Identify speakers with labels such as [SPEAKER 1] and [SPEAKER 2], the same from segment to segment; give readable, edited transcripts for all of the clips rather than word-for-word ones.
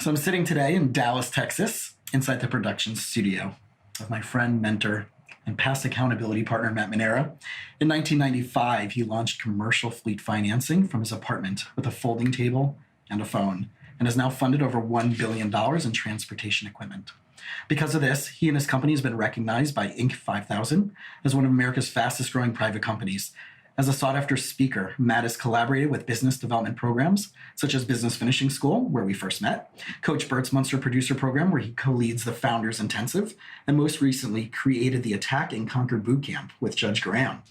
[SPEAKER 1] So I'm sitting today in Dallas, Texas, inside the production studio of my friend, mentor, and past accountability partner, Matt Manero. In 1995, he launched commercial fleet financing from his apartment with a folding table and a phone, and has now funded over $1 billion in transportation equipment. Because of this, he and his company has been recognized by Inc. 5000 as one of America's fastest growing private companies. As a sought-after speaker, Matt has collaborated with business development programs such as Business Finishing School, where we first met, Coach Bert's Munster Producer Program, where he co-leads the Founders Intensive, and most recently created the Attack and Conquer Bootcamp with Judge Graham.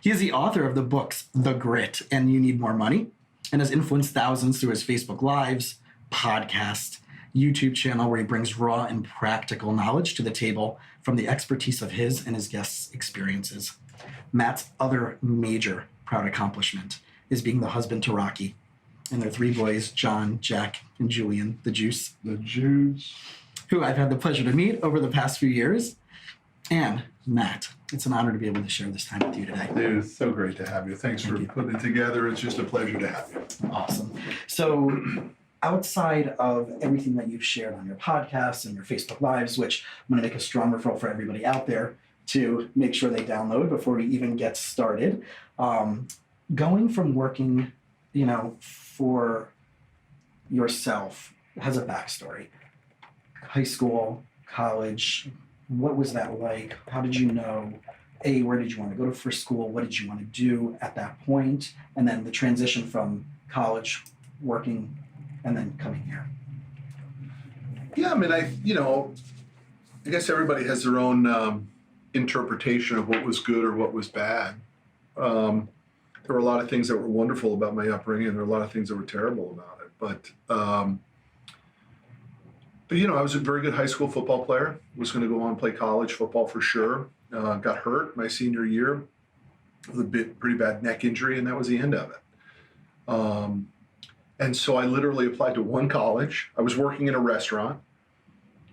[SPEAKER 1] He is the author of the books The Grit and You Need More Money, and has influenced thousands through his Facebook Lives, podcast, YouTube channel, where he brings raw and practical knowledge to the table from the expertise of his and his guests' experiences. Matt's other major proud accomplishment is being the husband to Rocky and their three boys, John, Jack, and Julian, the Juice.
[SPEAKER 2] The Juice.
[SPEAKER 1] Who I've had the pleasure to meet over the past few years. And Matt, it's an honor to be able to share this time with you today.
[SPEAKER 2] Dude, it's so great to have you. Thanks for putting it together. It's just a pleasure to have you.
[SPEAKER 1] Awesome. So outside of everything that you've shared on your podcasts and your Facebook Lives, which I'm going to make a strong referral for everybody out there to make sure they download before we even get started. Going from working, for yourself has a backstory. High school, college, what was that like? How did you know, where did you want to go to for school? What did you want to do at that point? And then the transition from college, working, and then coming here.
[SPEAKER 2] Yeah, I mean, I guess everybody has their own interpretation of what was good or what was bad. There were a lot of things that were wonderful about my upbringing, and there were a lot of things that were terrible about it. But I was a very good high school football player. Was going to go on and play college football for sure. Got hurt my senior year with a pretty bad neck injury, and that was the end of it. And so I literally applied to one college. I was working in a restaurant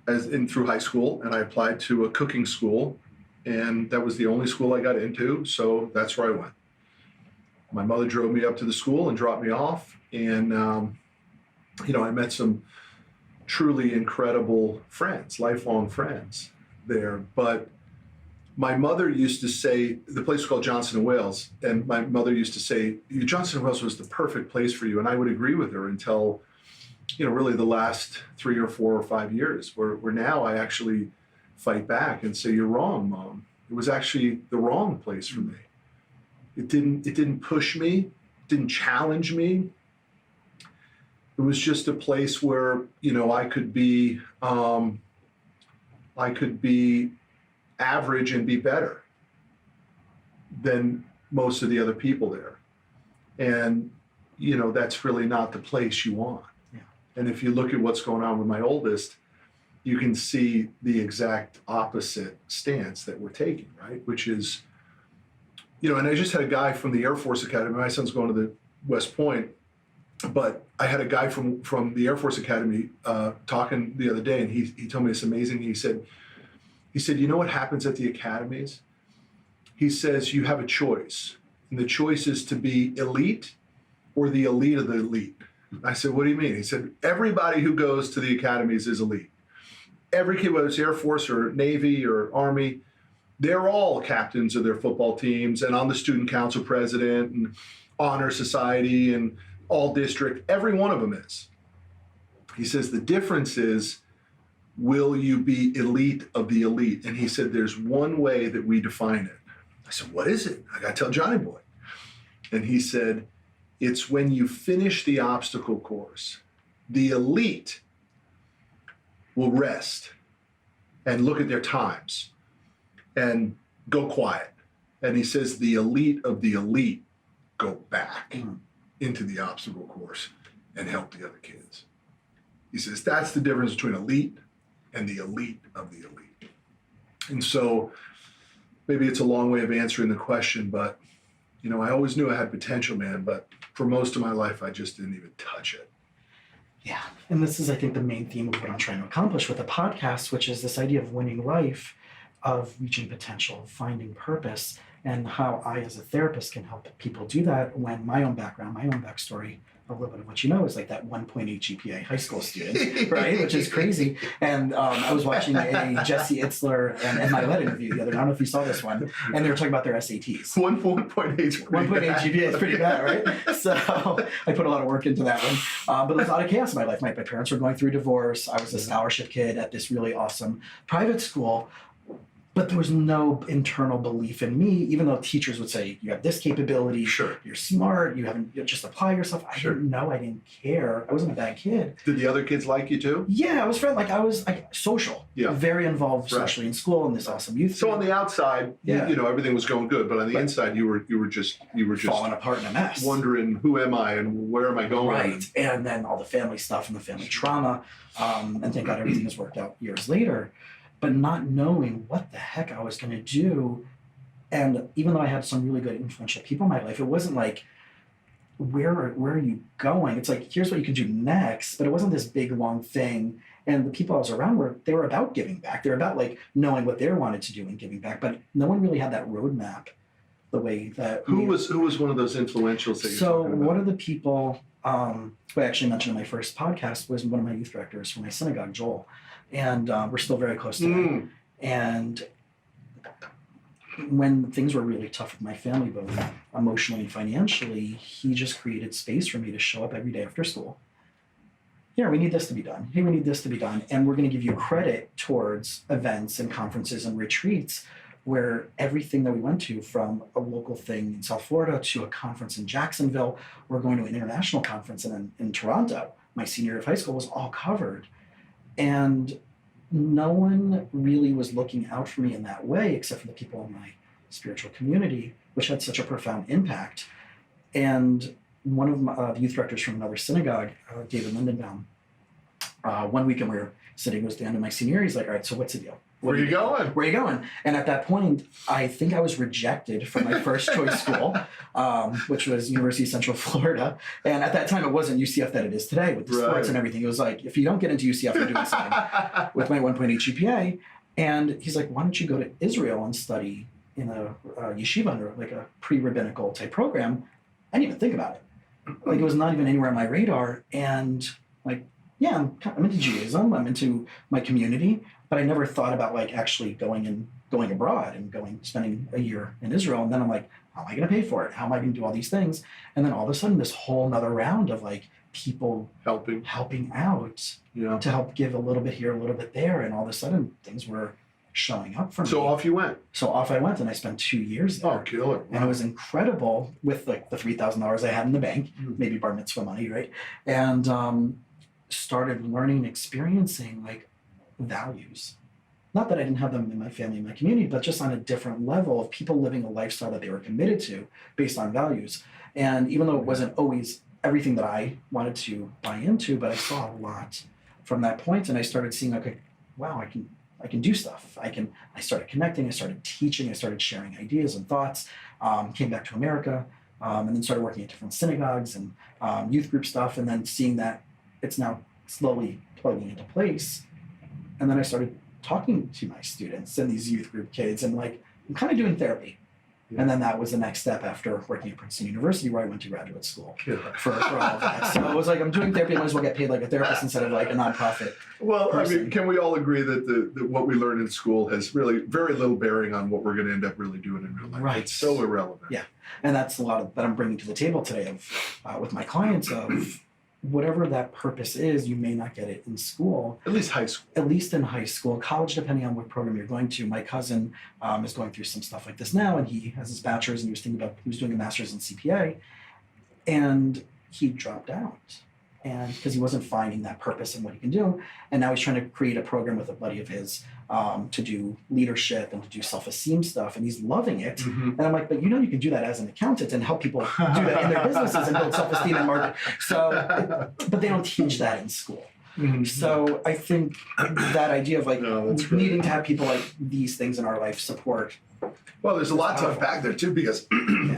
[SPEAKER 2] through high school, and I applied to a cooking school, and that was the only school I got into, so that's where I went. My mother drove me up to the school and dropped me off, and I met some truly incredible friends, lifelong friends there. But my mother used to say, the place was called Johnson & Wales, and my mother used to say, Johnson & Wales was the perfect place for you, and I would agree with her until, really the last 3 or 4 or 5 years, where now I actually fight back and say, you're wrong, Mom. It was actually the wrong place for me. It didn't push me, didn't challenge me. It was just a place where, I could be average and be better than most of the other people there. And, that's really not the place you want.
[SPEAKER 1] Yeah.
[SPEAKER 2] And if you look at what's going on with my oldest, you can see the exact opposite stance that we're taking, right? Which is, and I just had a guy from the Air Force Academy. My son's going to the West Point, but I had a guy from the Air Force Academy talking the other day, and he told me this amazing. He said, you know what happens at the academies? He says, you have a choice, and the choice is to be elite or the elite of the elite. I said, what do you mean? He said, everybody who goes to the academies is elite. Every kid, whether it's Air Force or Navy or Army, they're all captains of their football teams and on the student council president and honor society and all district. Every one of them is. He says, the difference is, will you be elite of the elite? And he said, there's one way that we define it. I said, what is it? I got to tell Johnny Boy. And he said, it's when you finish the obstacle course. The elite will rest and look at their times and go quiet. And he says, the elite of the elite go back into the obstacle course and help the other kids. He says, that's the difference between elite and the elite of the elite. And so maybe it's a long way of answering the question, but I always knew I had potential, man, but for most of my life, I just didn't even touch it.
[SPEAKER 1] Yeah. And this is, I think, the main theme of what I'm trying to accomplish with the podcast, which is this idea of winning life, of reaching potential, finding purpose, and how I, as a therapist, can help people do that when my own background, my own backstory, a little bit of what you know is like that 1.8 GPA high school student, right? Which is crazy. And I was watching a Jesse Itzler and Mylett interview the other night. I don't know if you saw this one. And they were talking about their SATs.
[SPEAKER 2] 1.8 is
[SPEAKER 1] 1.8 GPA is pretty bad, right? So I put a lot of work into that one. But there's a lot of chaos in my life. My parents were going through divorce. I was a scholarship kid at this really awesome private school. But there was no internal belief in me, even though teachers would say, you have this capability,
[SPEAKER 2] Sure.
[SPEAKER 1] you're smart, you just apply yourself. I didn't know, I didn't care. I wasn't a bad kid.
[SPEAKER 2] Did the other kids like you too?
[SPEAKER 1] Yeah, I was I was social, very involved socially in school in this awesome youth.
[SPEAKER 2] So on the outside, you know, everything was going good, but on the inside, you were just
[SPEAKER 1] falling apart in a mess,
[SPEAKER 2] wondering who am I and where am I going?
[SPEAKER 1] Right, and then all the family stuff and the family trauma, and thank God everything has worked out years later. But not knowing what the heck I was going to do. And even though I had some really good influential people in my life, it wasn't like, where are you going? It's like, here's what you can do next. But it wasn't this big, long thing. And the people I was around they were about giving back. They were about like knowing what they wanted to do and giving back. But no one really had that roadmap the way that
[SPEAKER 2] Who was one of those influentials that you're talking about?
[SPEAKER 1] One of the people who I actually mentioned in my first podcast was one of my youth directors from my synagogue, Joel. And we're still very close today. And when things were really tough with my family, both emotionally and financially, he just created space for me to show up every day after school. Here, we need this to be done. Hey, we need this to be done. And we're going to give you credit towards events and conferences and retreats where everything that we went to, from a local thing in South Florida to a conference in Jacksonville, we're going to an international conference in Toronto. My senior year of high school was all covered. And no one really was looking out for me in that way, except for the people in my spiritual community, which had such a profound impact. And one of the youth directors from another synagogue, David Lindenbaum, one weekend we were sitting, it was the end of my senior year, he's like, all right, so what's the deal?
[SPEAKER 2] Where are you going?
[SPEAKER 1] Where are you going? And at that point, I think I was rejected from my first choice school, which was University of Central Florida. And at that time, it wasn't UCF that it is today with the sports and everything. It was like, if you don't get into UCF, you're doing something with my 1.8 GPA. And he's like, why don't you go to Israel and study in a yeshiva under like a pre-rabbinical type program? I didn't even think about it. Like, it was not even anywhere on my radar. And like, yeah, I'm into Judaism. I'm into my community. But I never thought about like actually going abroad and spending a year in Israel. And then I'm like, how am I going to pay for it? How am I going to do all these things? And then all of a sudden, this whole nother round of like people helping out to help give a little bit here, a little bit there. And all of a sudden, things were showing up for me.
[SPEAKER 2] So off you went.
[SPEAKER 1] So off I went, and I spent 2 years there.
[SPEAKER 2] Oh, killer. Wow.
[SPEAKER 1] And it was incredible with like the $3,000 I had in the bank, maybe bar mitzvah money, right? And started learning and experiencing like values. Not that I didn't have them in my family and my community, but just on a different level of people living a lifestyle that they were committed to based on values. And even though it wasn't always everything that I wanted to buy into, but I saw a lot from that point, and I started seeing, okay, wow, I can do stuff. I started connecting, I started teaching, I started sharing ideas and thoughts, came back to America, and then started working at different synagogues and youth group stuff, and then seeing that it's now slowly plugging into place. And then I started talking to my students and these youth group kids, and like, I'm kind of doing therapy. And then that was the next step after working at Princeton University, where I went to graduate school for all of that. So it was like, I'm doing therapy, I might as well get paid like a therapist instead of like a nonprofit.
[SPEAKER 2] Well,
[SPEAKER 1] person.
[SPEAKER 2] I mean, can we all agree that what we learn in school has really very little bearing on what we're going to end up really doing in real life?
[SPEAKER 1] Right.
[SPEAKER 2] It's so irrelevant.
[SPEAKER 1] Yeah. And that's a lot of that I'm bringing to the table today of with my clients of whatever that purpose is, you may not get it in school.
[SPEAKER 2] At least high school.
[SPEAKER 1] At least in high school. College, depending on what program you're going to. My cousin is going through some stuff like this now, and he has his bachelor's, and he was doing a master's in CPA, and he dropped out. And because he wasn't finding that purpose in what he can do. And now he's trying to create a program with a buddy of his to do leadership and to do self-esteem stuff. And he's loving it. And I'm like, but you can do that as an accountant and help people do that in their businesses and build self-esteem and market. So, but they don't teach that in school. So I think that idea of like needing to have people like these things in our life support.
[SPEAKER 2] Well, there's a lot to unpack there too, because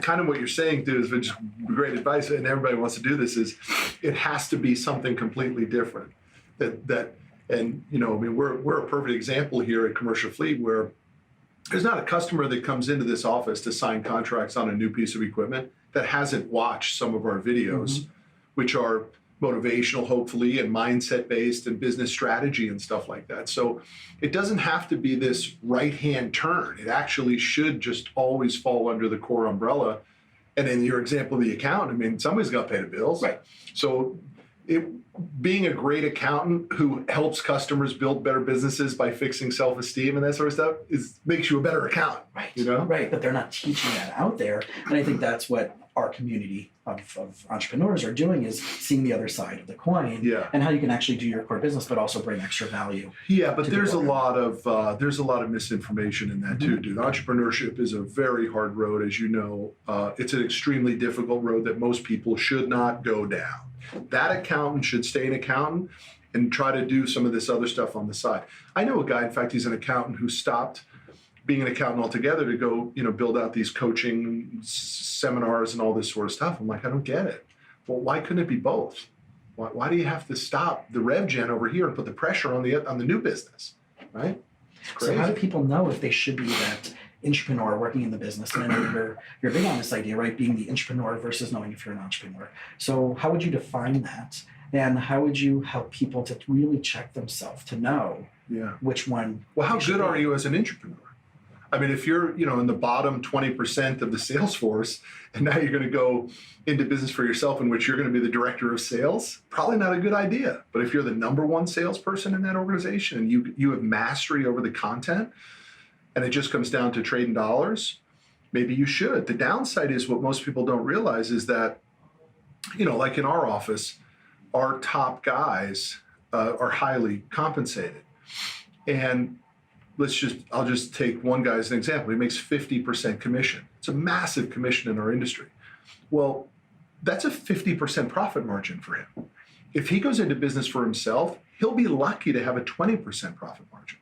[SPEAKER 2] kind of what you're saying, dude, has been just great advice, and everybody wants to do this, is it has to be something completely different. And I mean, we're a perfect example here at Commercial Fleet, where there's not a customer that comes into this office to sign contracts on a new piece of equipment that hasn't watched some of our videos which are motivational, hopefully, and mindset based and business strategy and stuff like that. So it doesn't have to be this right hand turn. It actually should just always fall under the core umbrella. And in your example of the accountant, I mean, somebody's got to pay the bills.
[SPEAKER 1] Right.
[SPEAKER 2] So being a great accountant who helps customers build better businesses by fixing self-esteem and that sort of stuff makes you a better accountant.
[SPEAKER 1] Right.
[SPEAKER 2] You know?
[SPEAKER 1] Right. But they're not teaching that out there. And I think that's what our community of entrepreneurs are doing, is seeing the other side of the coin, and how you can actually do your core business, but also bring extra value.
[SPEAKER 2] Yeah, but there's a lot of misinformation in that too, dude. Entrepreneurship is a very hard road, as you know. It's an extremely difficult road that most people should not go down. That accountant should stay an accountant and try to do some of this other stuff on the side. I know a guy, in fact, he's an accountant who stopped being an accountant altogether to go, build out these coaching seminars and all this sort of stuff. I'm like, I don't get it. Well, why couldn't it be both? Why do you have to stop the rev gen over here and put the pressure on the new business, right? It's crazy.
[SPEAKER 1] So how do people know if they should be that intrapreneur working in the business? And I know you're big on this idea, right? Being the intrapreneur versus knowing if you're an entrepreneur. So how would you define that? And how would you help people to really check themselves to know which one?
[SPEAKER 2] Well, how good are you as an intrapreneur? I mean, if you're, in the bottom 20% of the sales force, and now you're going to go into business for yourself in which you're going to be the director of sales, probably not a good idea. But if you're the number one salesperson in that organization and you have mastery over the content, and it just comes down to trading dollars, maybe you should. The downside is, what most people don't realize is that, like in our office, our top guys are highly compensated. And I'll just take one guy as an example. He makes 50% commission. It's a massive commission in our industry. Well, that's a 50% profit margin for him. If he goes into business for himself, he'll be lucky to have a 20% profit margin.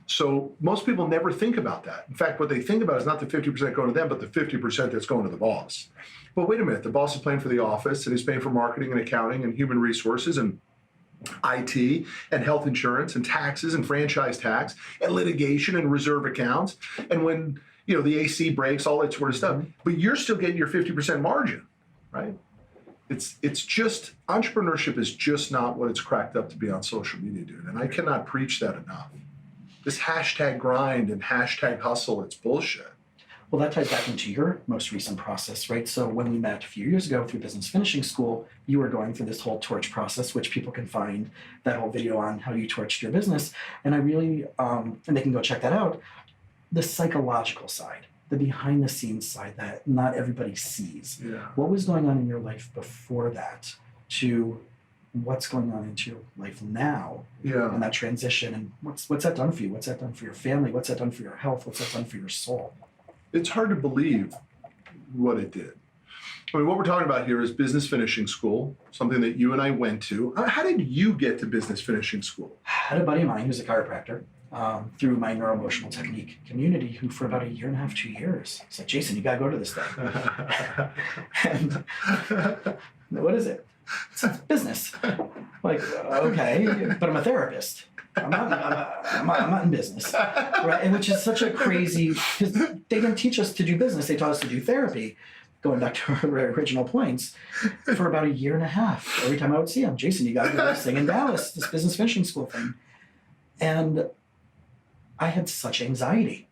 [SPEAKER 2] So most people never think about that. In fact, what they think about is not the 50% going to them, but the 50% that's going to the boss. But wait a minute, the boss is paying for the office, and he's paying for marketing and accounting and human resources and IT and health insurance and taxes and franchise tax and litigation and reserve accounts. And when, the AC breaks, all that sort of stuff, but you're still getting your 50% margin, right? It's just, entrepreneurship is just not what it's cracked up to be on social media, dude. And I cannot preach that enough. This hashtag grind and hashtag hustle, it's bullshit.
[SPEAKER 1] Well, that ties back into your most recent process, right? So when we met a few years ago through Business Finishing School, you were going through this whole torch process, which people can find that whole video on how you torched your business. And I really, and they can go check that out, the psychological side, the behind the scenes side that not everybody sees.
[SPEAKER 2] Yeah.
[SPEAKER 1] What was going on in your life before that to what's going on into your life now? And that transition, and what's that done for you? What's that done for your family? What's that done for your health? What's that done for your soul?
[SPEAKER 2] It's hard to believe what it did. I mean, what we're talking about here is Business Finishing School, something that you and I went to. How did you get to Business Finishing School?
[SPEAKER 1] I had a buddy of mine who's a chiropractor through my neuroemotional technique community, who for about 1.5 years, 2 years, said, Jason, you got to go to this thing. And what is it? It's business. Like, okay, but I'm a therapist. I'm not in business, right? And which is such a crazy, because they didn't teach us to do business. They taught us to do therapy. Going back to our original points, for about 1.5 years, every time I would see him, Jason, you got to do this thing in Dallas, this Business Finishing School thing. And I had such anxiety.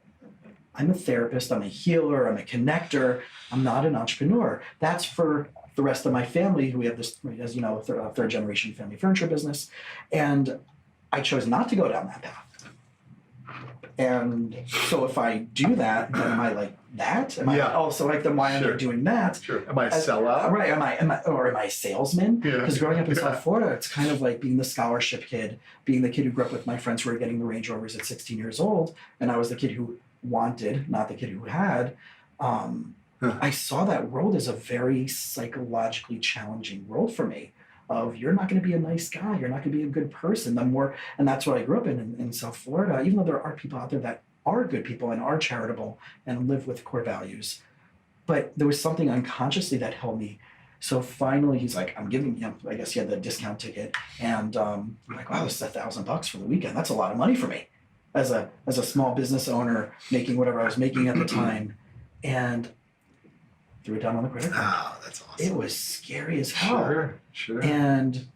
[SPEAKER 1] I'm a therapist, I'm a healer, I'm a connector, I'm not an entrepreneur. That's for the rest of my family, who we have this, as you know, third generation family furniture business. And I chose not to go down that path. And so if I do that, then am I like that? Am I also like, then why am I doing that?
[SPEAKER 2] Sure. Am I a sellout?
[SPEAKER 1] Right. Am I a salesman? Because growing up in South Florida, it's kind of like being the scholarship kid, being the kid who grew up with my friends who were getting the Range Rovers at 16 years old. And I was the kid who wanted, not the kid who had. I saw that world as a very psychologically challenging world for me. Of you're not going to be a nice guy, you're not going to be a good person. And that's what I grew up in South Florida. Even though there are people out there that are good people and are charitable and live with core values, but there was something unconsciously that held me. So finally, he's like, I'm giving him. I guess he had the discount ticket, and I'm like, wow, this is $1,000 for the weekend. That's a lot of money for me, as a small business owner making whatever I was making at the time, and threw it down on the credit card.
[SPEAKER 2] Oh, that's awesome.
[SPEAKER 1] It was scary as hell.
[SPEAKER 2] Sure.
[SPEAKER 1] And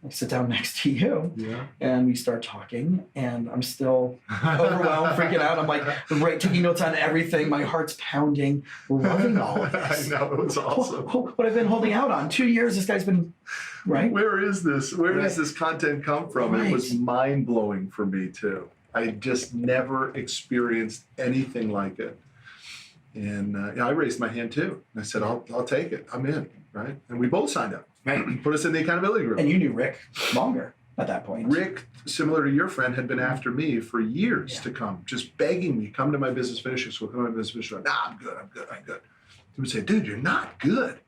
[SPEAKER 1] I sit down next to you, and we start talking, and I'm still overwhelmed, freaking out. I'm like, taking notes on everything. My heart's pounding, loving all of this.
[SPEAKER 2] I know, it was awesome.
[SPEAKER 1] What I've been holding out on 2 years. This guy's been right.
[SPEAKER 2] Where is this? Where does this content come from?
[SPEAKER 1] Right.
[SPEAKER 2] It was mind blowing for me too. I just never experienced anything like it. And I raised my hand too. I said, I'll take it. I'm in, right? And we both signed up.
[SPEAKER 1] Right.
[SPEAKER 2] Put us in the accountability group.
[SPEAKER 1] And you knew Rick longer at that point.
[SPEAKER 2] Rick, similar to your friend, had been after me for years to come, just begging me, come to my business finishing school, come to my business finishing school. Nah, I'm good. He would say, dude, you're not good.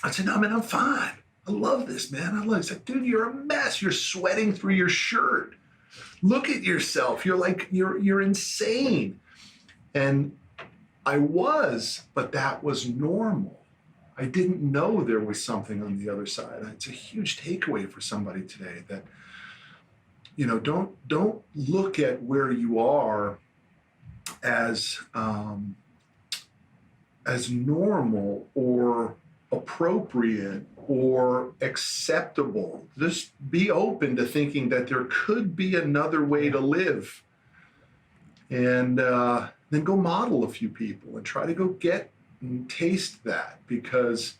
[SPEAKER 2] I'd say, no, man, I'm fine. I love this, man. He said, dude, you're a mess. You're sweating through your shirt. Look at yourself. You're insane. And I was, but that was normal. I didn't know there was something on the other side. It's a huge takeaway for somebody today that, don't look at where you are as normal or appropriate or acceptable. Just be open to thinking that there could be another way to live. And then go model a few people and try to go get and taste that, because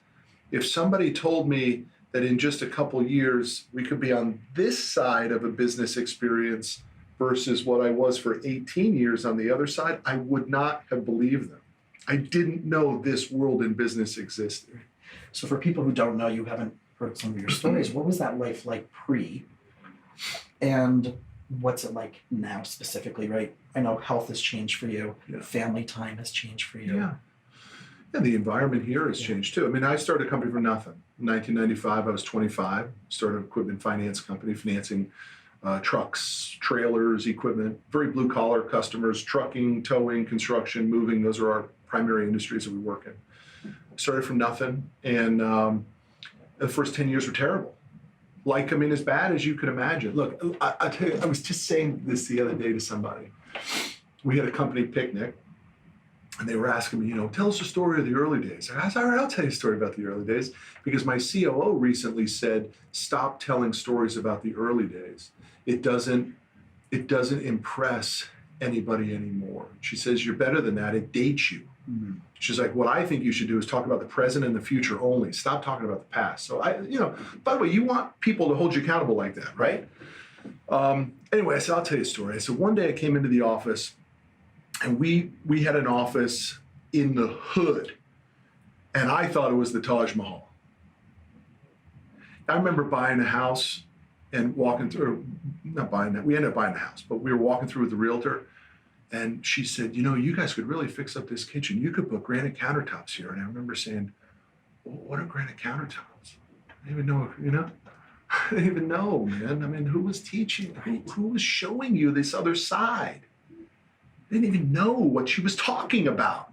[SPEAKER 2] if somebody told me that in just a couple years we could be on this side of a business experience versus what I was for 18 years on the other side, I would not have believed them. I didn't know this world in business existed.
[SPEAKER 1] So for people who don't know, you haven't heard some of your stories, what was that life like pre? And what's it like now specifically, right? I know health has changed for you. Family time has changed for you.
[SPEAKER 2] Yeah. And the environment here has changed too. I mean, I started a company from nothing. In 1995, I was 25, started an equipment finance company, financing trucks, trailers, equipment, very blue collar customers, trucking, towing, construction, moving. Those are our primary industries that we work in. Started from nothing. And the first 10 years were terrible. As bad as you could imagine. Look, I tell you, I was just saying this the other day to somebody. We had a company picnic. And they were asking me, tell us a story of the early days. I said, all right, I'll tell you a story about the early days, because my COO recently said, stop telling stories about the early days. It doesn't impress anybody anymore. She says, you're better than that. It dates you. Mm-hmm. She's like, what I think you should do is talk about the present and the future only. Stop talking about the past. So by the way, you want people to hold you accountable like that, right? Anyway, I said, I'll tell you a story. I said, one day I came into the office, and we had an office in the hood, and I thought it was the Taj Mahal. I remember buying a house and walking through, not buying it, we ended up buying a house, but we were walking through with the realtor, and she said, you guys could really fix up this kitchen. You could put granite countertops here. And I remember saying, well, what are granite countertops? I didn't even know, I didn't even know, man. I mean, who was teaching? Who was showing you this other side? I didn't even know what she was talking about.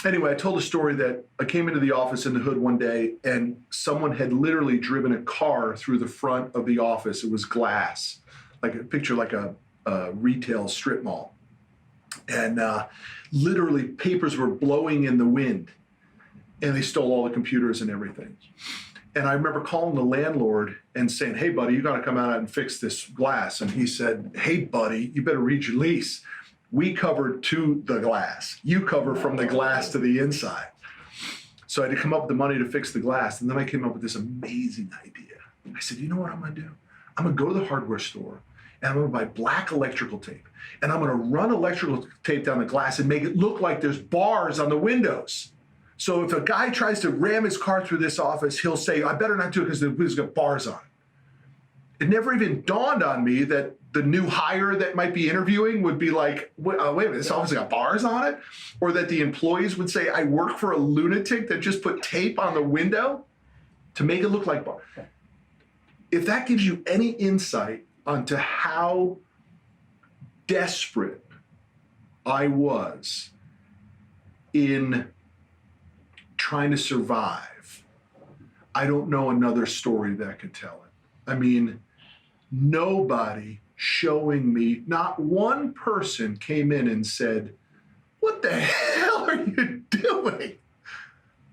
[SPEAKER 2] Anyway, I told a story that I came into the office in the hood one day, and someone had literally driven a car through the front of the office. It was glass, like a retail strip mall. And literally papers were blowing in the wind, and they stole all the computers and everything. And I remember calling the landlord and saying, hey, buddy, you got to come out and fix this glass. And he said, hey, buddy, you better read your lease. We covered to the glass. You cover from the glass to the inside. So I had to come up with the money to fix the glass. And then I came up with this amazing idea. I said, you know what I'm going to do? I'm going to go to the hardware store, and I'm going to buy black electrical tape. And I'm going to run electrical tape down the glass and make it look like there's bars on the windows. So if a guy tries to ram his car through this office, he'll say, I better not do it because the window's got bars on it. It never even dawned on me that the new hire that might be interviewing would be like, wait a minute, this office got bars on it? Or that the employees would say, I work for a lunatic that just put tape on the window to make it look like bars. If that gives you any insight onto how desperate I was in trying to survive, I don't know another story that could tell it. I mean, nobody showing me, not one person came in and said, what the hell are you doing?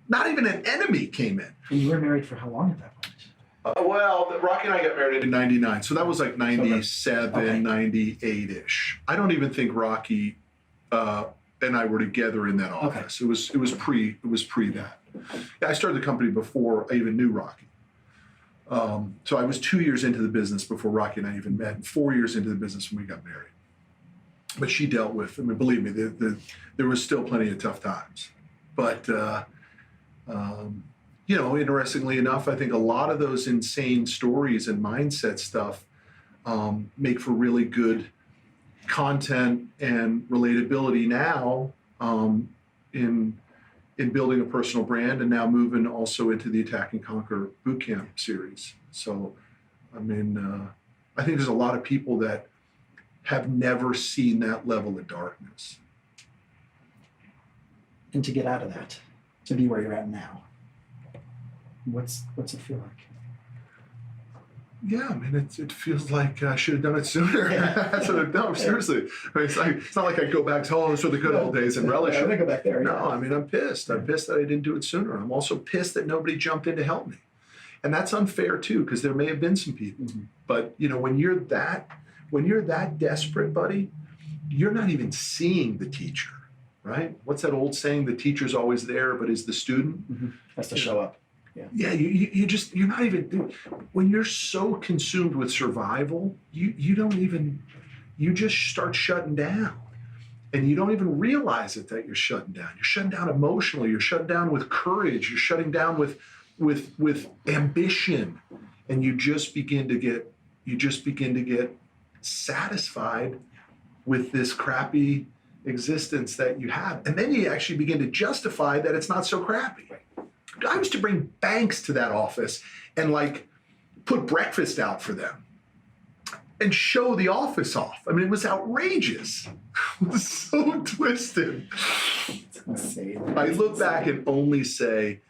[SPEAKER 2] Not even an enemy came in.
[SPEAKER 1] And you were married for how long at that point?
[SPEAKER 2] Well, Rocky and I got married in 99. So that was like 97,
[SPEAKER 1] Okay.
[SPEAKER 2] 98-ish. I don't even think Rocky and I were together in that office. It was pre that. Yeah, I started the company before I even knew Rocky. So I was 2 years into the business before Rocky and I even met, and 4 years into the business when we got married. But she dealt with, I mean, believe me, there was still plenty of tough times. But, you know, interestingly enough, I think a lot of those insane stories and mindset stuff make for really good content and relatability now in building a personal brand, and now moving also into the Attack and Conquer Bootcamp series. So, I mean, I think there's a lot of people that have never seen that level of darkness.
[SPEAKER 1] And to get out of that, to be where you're at now, what's it feel like?
[SPEAKER 2] Yeah, I mean, it feels like I should have done it sooner. That's what I've done. Seriously, I mean, it's not like I go back to, oh, those were the good old days and relish
[SPEAKER 1] I'm
[SPEAKER 2] it.
[SPEAKER 1] gonna go back there.
[SPEAKER 2] No, I mean, I'm pissed. I'm pissed that I didn't do it sooner. I'm also pissed that nobody jumped in to help me, and that's unfair too, because there may have been some people.
[SPEAKER 1] Mm-hmm.
[SPEAKER 2] But you know, when you're that desperate, buddy, you're not even seeing the teacher, right? What's that old saying? The teacher's always there, but is the student?
[SPEAKER 1] Mm-hmm. Has to show up.
[SPEAKER 2] Yeah, you're not even, when you're so consumed with survival, you just start shutting down. And you don't even realize it that you're shutting down. You're shutting down emotionally, you're shutting down with courage, you're shutting down with ambition. And you just begin to get satisfied with this crappy existence that you have. And then you actually begin to justify that it's not so crappy. I used to bring banks to that office and like put breakfast out for them and show the office off. I mean, it was outrageous. It was so twisted.
[SPEAKER 1] It's insane.
[SPEAKER 2] I look back and only say,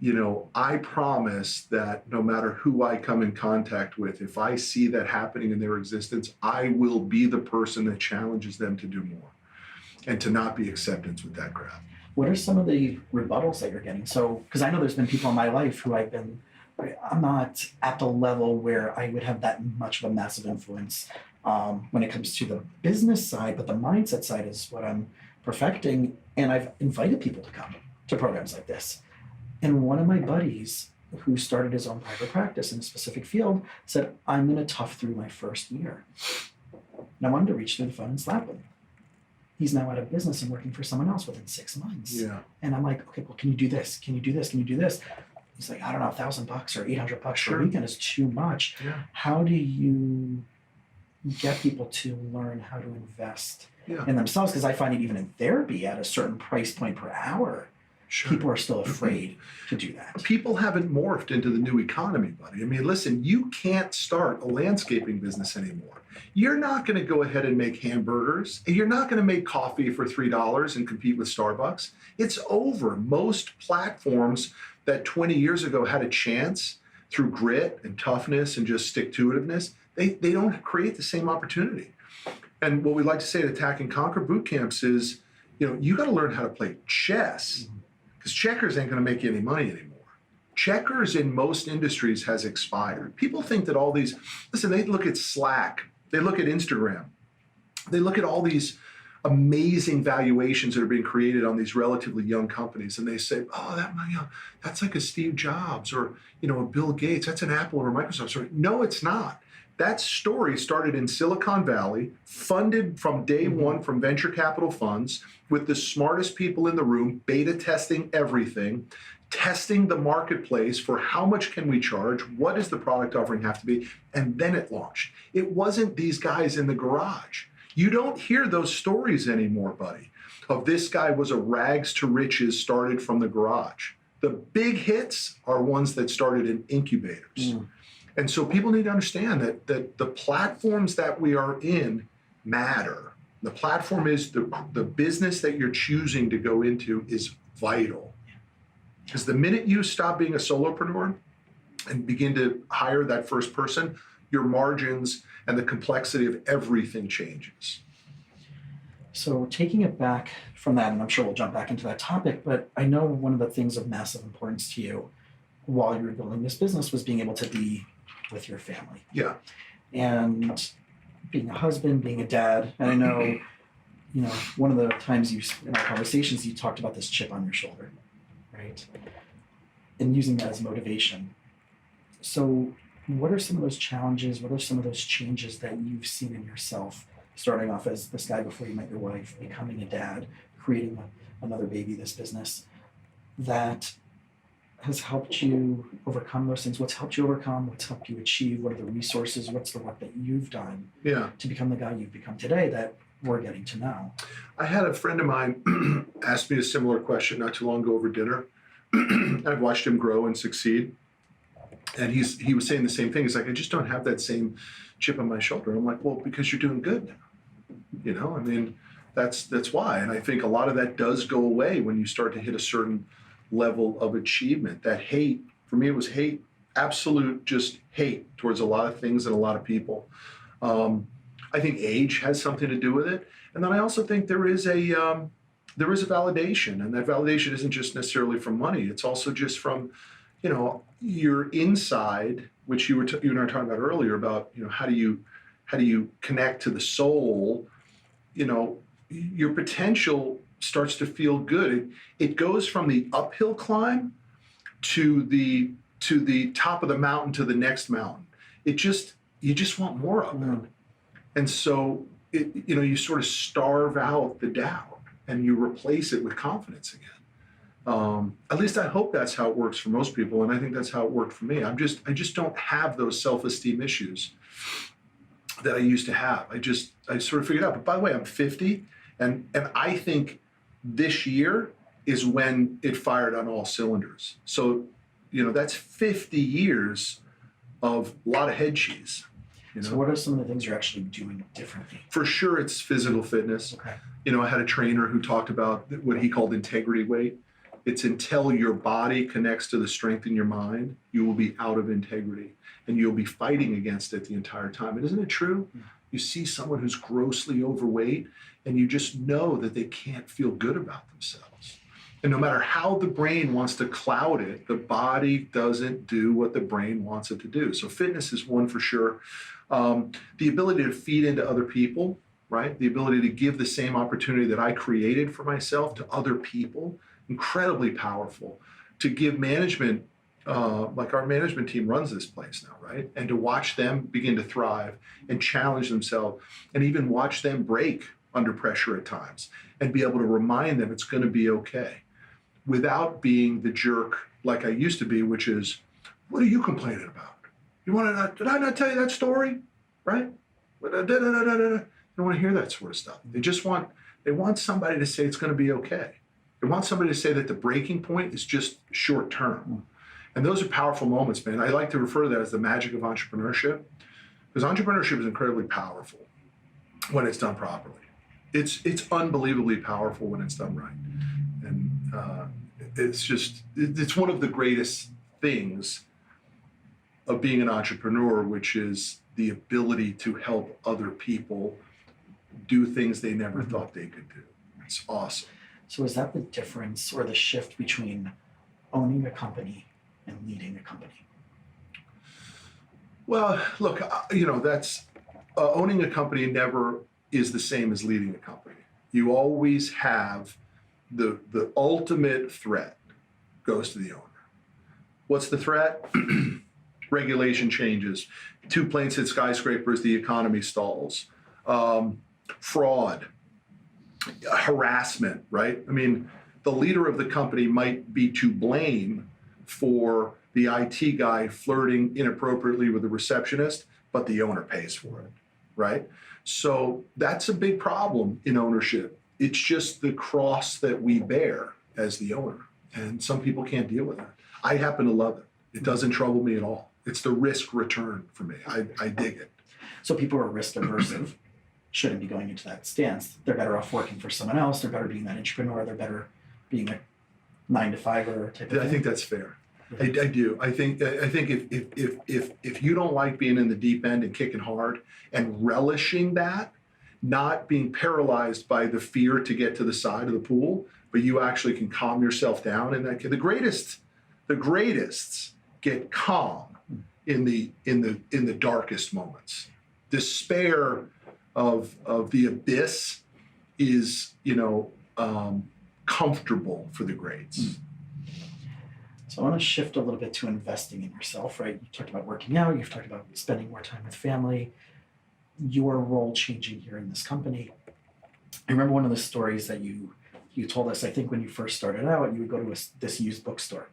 [SPEAKER 2] you know, I promise that no matter who I come in contact with, if I see that happening in their existence, I will be the person that challenges them to do more and to not be acceptance with that crap.
[SPEAKER 1] What are some of the rebuttals that you're getting? So, because I know there's been people in my life who I'm not at the level where I would have that much of a massive influence when it comes to the business side, but the mindset side is what I'm perfecting. And I've invited people to come to programs like this. And one of my buddies who started his own private practice in a specific field said, I'm going to tough through my first year. And I wanted to reach through the phone and slap him. He's now out of business and working for someone else within 6 months.
[SPEAKER 2] Yeah.
[SPEAKER 1] And I'm like, okay, well, can you do this? Can you do this? Can you do this? He's like, I don't know, $1,000 or $800
[SPEAKER 2] Sure.
[SPEAKER 1] per weekend is too much.
[SPEAKER 2] Yeah.
[SPEAKER 1] How do you get people to learn how to invest in themselves? Because I find it even in therapy at a certain price point per hour, people are still afraid to do that.
[SPEAKER 2] People haven't morphed into the new economy, buddy. I mean, listen, you can't start a landscaping business anymore. You're not going to go ahead and make hamburgers. You're not going to make coffee for $3 and compete with Starbucks. It's over. Most platforms that 20 years ago had a chance through grit and toughness and just stick-to-itiveness, they don't create the same opportunity. And what we like to say at Attack and Conquer boot camps is, you know, you got to learn how to play chess, because checkers ain't going to make you any money anymore. Checkers in most industries has expired. People think that all these, listen, they look at Slack, they look at Instagram, they look at all these amazing valuations that are being created on these relatively young companies, and they say, oh, that's like a Steve Jobs or, you know, a Bill Gates, that's an Apple or a Microsoft story. No, it's not. That story started in Silicon Valley, funded from day one from venture capital funds, with the smartest people in the room, beta testing everything, testing the marketplace for how much can we charge, what does the product offering have to be, and then it launched. It wasn't these guys in the garage. You don't hear those stories anymore, buddy, of this guy was a rags to riches, started from the garage. The big hits are ones that started in incubators. And so people need to understand that the platforms that we are in matter. The platform is the business that you're choosing to go into is vital. Because the minute you stop being a solopreneur and begin to hire that first person, your margins and the complexity of everything changes.
[SPEAKER 1] So taking it back from that, and I'm sure we'll jump back into that topic, but I know one of the things of massive importance to you while you were building this business was being able to be with your family.
[SPEAKER 2] Yeah.
[SPEAKER 1] And being a husband, being a dad. And I know, one of the times in our conversations, you talked about this chip on your shoulder, right? And using that as motivation. So what are some of those challenges? What are some of those changes that you've seen in yourself, starting off as this guy before you met your wife, becoming a dad, creating another baby, this business, that has helped you overcome those things? What's helped you overcome? What's helped you achieve? What are the resources? What's the work that you've done to become the guy you've become today that we're getting to know?
[SPEAKER 2] I had a friend of mine ask me a similar question not too long ago over dinner. I've watched him grow and succeed. And he was saying the same thing. He's like, I just don't have that same chip on my shoulder. And I'm like, well, because you're doing good now. That's why. And I think a lot of that does go away when you start to hit a certain level of achievement. That hate, for me, it was hate, absolute just hate towards a lot of things and a lot of people. I think age has something to do with it. And then I also think there is a validation, and that validation isn't just necessarily from money. It's also just from, your inside, which you and I were talking about earlier about, how do you connect to the soul? Your potential starts to feel good. It goes from the uphill climb to the top of the mountain to the next mountain. You just want more of it. And so you sort of starve out the doubt and you replace it with confidence again. At least I hope that's how it works for most people, and I think that's how it worked for me. I just don't have those self-esteem issues that I used to have. I sort of figured out. But by the way, I'm 50, and I think this year is when it fired on all cylinders. So, that's 50 years of a lot of head cheese.
[SPEAKER 1] So what are some of the things you're actually doing differently?
[SPEAKER 2] For sure, it's physical fitness.
[SPEAKER 1] Okay.
[SPEAKER 2] I had a trainer who talked about what he called integrity weight. It's until your body connects to the strength in your mind, you will be out of integrity and you'll be fighting against it the entire time. And isn't it true? You see someone who's grossly overweight and you just know that they can't feel good about themselves. And no matter how the brain wants to cloud it, the body doesn't do what the brain wants it to do. So fitness is one for sure. The ability to feed into other people, right? The ability to give the same opportunity that I created for myself to other people, incredibly powerful. To give management, like our management team runs this place now, right? And to watch them begin to thrive and challenge themselves and even watch them break under pressure at times and be able to remind them it's going to be okay without being the jerk like I used to be, which is, what are you complaining about? Did I not tell you that story? Right? They don't want to hear that sort of stuff. They want somebody to say it's going to be okay. They want somebody to say that the breaking point is just short term. And those are powerful moments, man. I like to refer to that as the magic of entrepreneurship, because entrepreneurship is incredibly powerful when it's done properly. It's unbelievably powerful when it's done right. And it's one of the greatest things of being an entrepreneur, which is the ability to help other people do things they never thought they could do. It's awesome.
[SPEAKER 1] So is that the difference or the shift between owning a company and leading a company?
[SPEAKER 2] Well, look, that's owning a company never is the same as leading a company. You always have the ultimate threat goes to the owner. What's the threat? Regulation changes. 2 planes hit skyscrapers, the economy stalls. Fraud, harassment, right? I mean, the leader of the company might be to blame for the IT guy flirting inappropriately with the receptionist, but the owner pays for it, right? So that's a big problem in ownership. It's just the cross that we bear as the owner. And some people can't deal with it. I happen to love it. It doesn't trouble me at all. It's the risk return for me. I dig it.
[SPEAKER 1] So people who are risk aversive shouldn't be going into that stance. They're better off working for someone else. They're better being that entrepreneur. They're better being a 9-to-5 type of thing.
[SPEAKER 2] I think that's fair. I do. I think if you don't like being in the deep end and kicking hard and relishing that, not being paralyzed by the fear to get to the side of the pool, but you actually can calm yourself down. And the greatest get calm in the darkest moments. Despair of the abyss is, comfortable for the greats.
[SPEAKER 1] So I want to shift a little bit to investing in yourself, right? You talked about working out, you've talked about spending more time with family, your role changing here in this company. I remember one of the stories that you told us, I think when you first started out, you would go to this used bookstore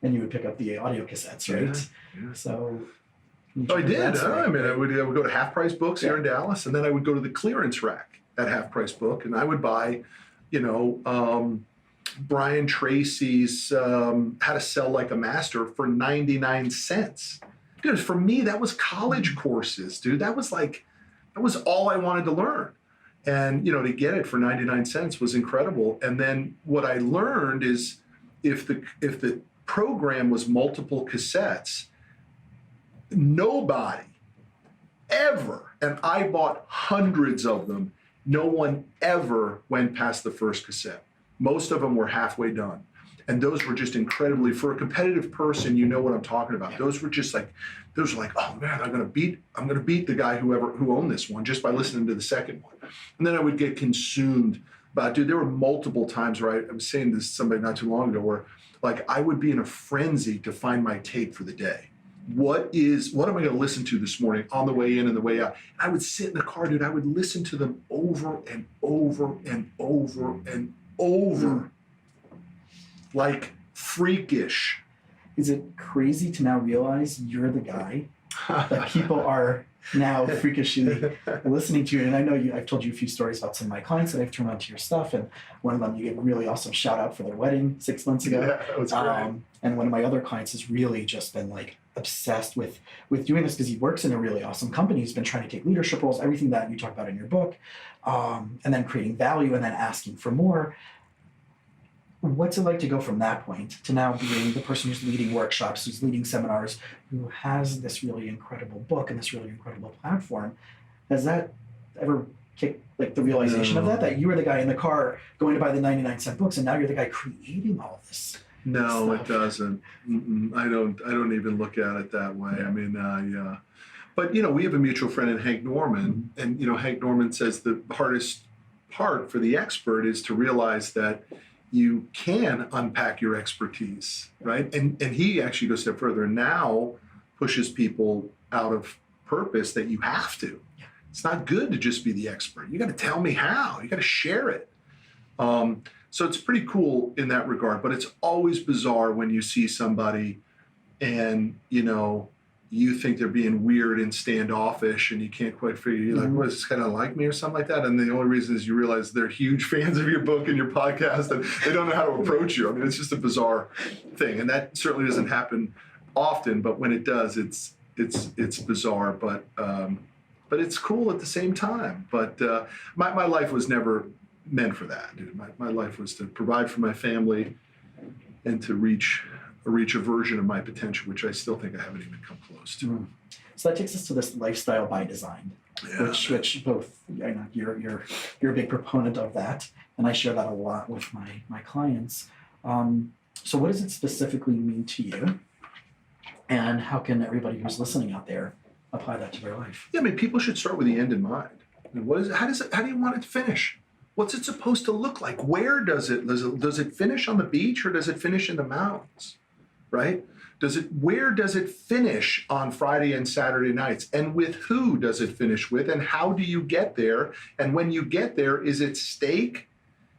[SPEAKER 1] and you would pick up the audio cassettes, right?
[SPEAKER 2] Yeah.
[SPEAKER 1] So
[SPEAKER 2] I did. I would go to Half Price Books here in Dallas, and then I would go to the clearance rack at Half Price Book, and I would buy, Brian Tracy's How to Sell Like a Master for 99 cents. Dude, for me, that was college courses, dude. That was all I wanted to learn. And, to get it for 99 cents was incredible. And then what I learned is if the program was multiple cassettes, nobody ever, and I bought hundreds of them, no one ever went past the first cassette. Most of them were halfway done. And those were just incredibly, for a competitive person, you know what I'm talking about. Yeah. Those were like, oh man, I'm gonna beat the guy who owned this one just by listening to the second one. And then I would get consumed by, dude, there were multiple times where I was saying this to somebody not too long ago where like I would be in a frenzy to find my tape for the day. What am I going to listen to this morning on the way in and the way out? And I would sit in the car, dude. I would listen to them over and over and over and over, like freakish.
[SPEAKER 1] Is it crazy to now realize you're the guy that people are now freakishly listening to? And I know I've told you a few stories about some of my clients that I've turned on to your stuff, and one of them you gave a really awesome shout out for their wedding 6 months ago.
[SPEAKER 2] Yeah, that was great.
[SPEAKER 1] And one of my other clients has really just been like obsessed with doing this because he works in a really awesome company. He's been trying to take leadership roles, everything that you talk about in your book, and then creating value and then asking for more. What's it like to go from that point to now being the person who's leading workshops, who's leading seminars, who has this really incredible book and this really incredible platform? Has that ever kicked like the realization of that you were the guy in the car going to buy the 99-cent books and now you're the guy creating all this?
[SPEAKER 2] No,
[SPEAKER 1] stuff?
[SPEAKER 2] It doesn't. I don't even look at it that way.
[SPEAKER 1] Yeah.
[SPEAKER 2] I mean, yeah. But, we have a mutual friend in Hank Norman, and, Hank Norman says the hardest part for the expert is to realize that you can unpack your expertise, right? And he actually goes a step further and now pushes people out of purpose that you have to. Yeah. It's not good to just be the expert. You got to tell me how. You got to share it. So it's pretty cool in that regard, but it's always bizarre when you see somebody and, you think they're being weird and standoffish and you can't quite figure, you're like, what, is this kind of like me or something like that? And the only reason is you realize they're huge fans of your book and your podcast and they don't know how to approach you. I mean, it's just a bizarre thing. And that certainly doesn't happen often, but when it does, it's bizarre, but it's cool at the same time. But my life was never meant for that, dude. My life was to provide for my family and to reach a version of my potential, which I still think I haven't even come close to.
[SPEAKER 1] Mm. So that takes us to this lifestyle by design, which both I know you're a big proponent of that, and I share that a lot with my clients. So what does it specifically mean to you, and how can everybody who's listening out there apply that to their life?
[SPEAKER 2] Yeah, I mean, people should start with the end in mind. And what is it? How do you want it to finish? What's it supposed to look like? Where does it finish on the beach or does it finish in the mountains? Right? Where does it finish on Friday and Saturday nights? And with who does it finish with? And how do you get there? And when you get there, is it steak?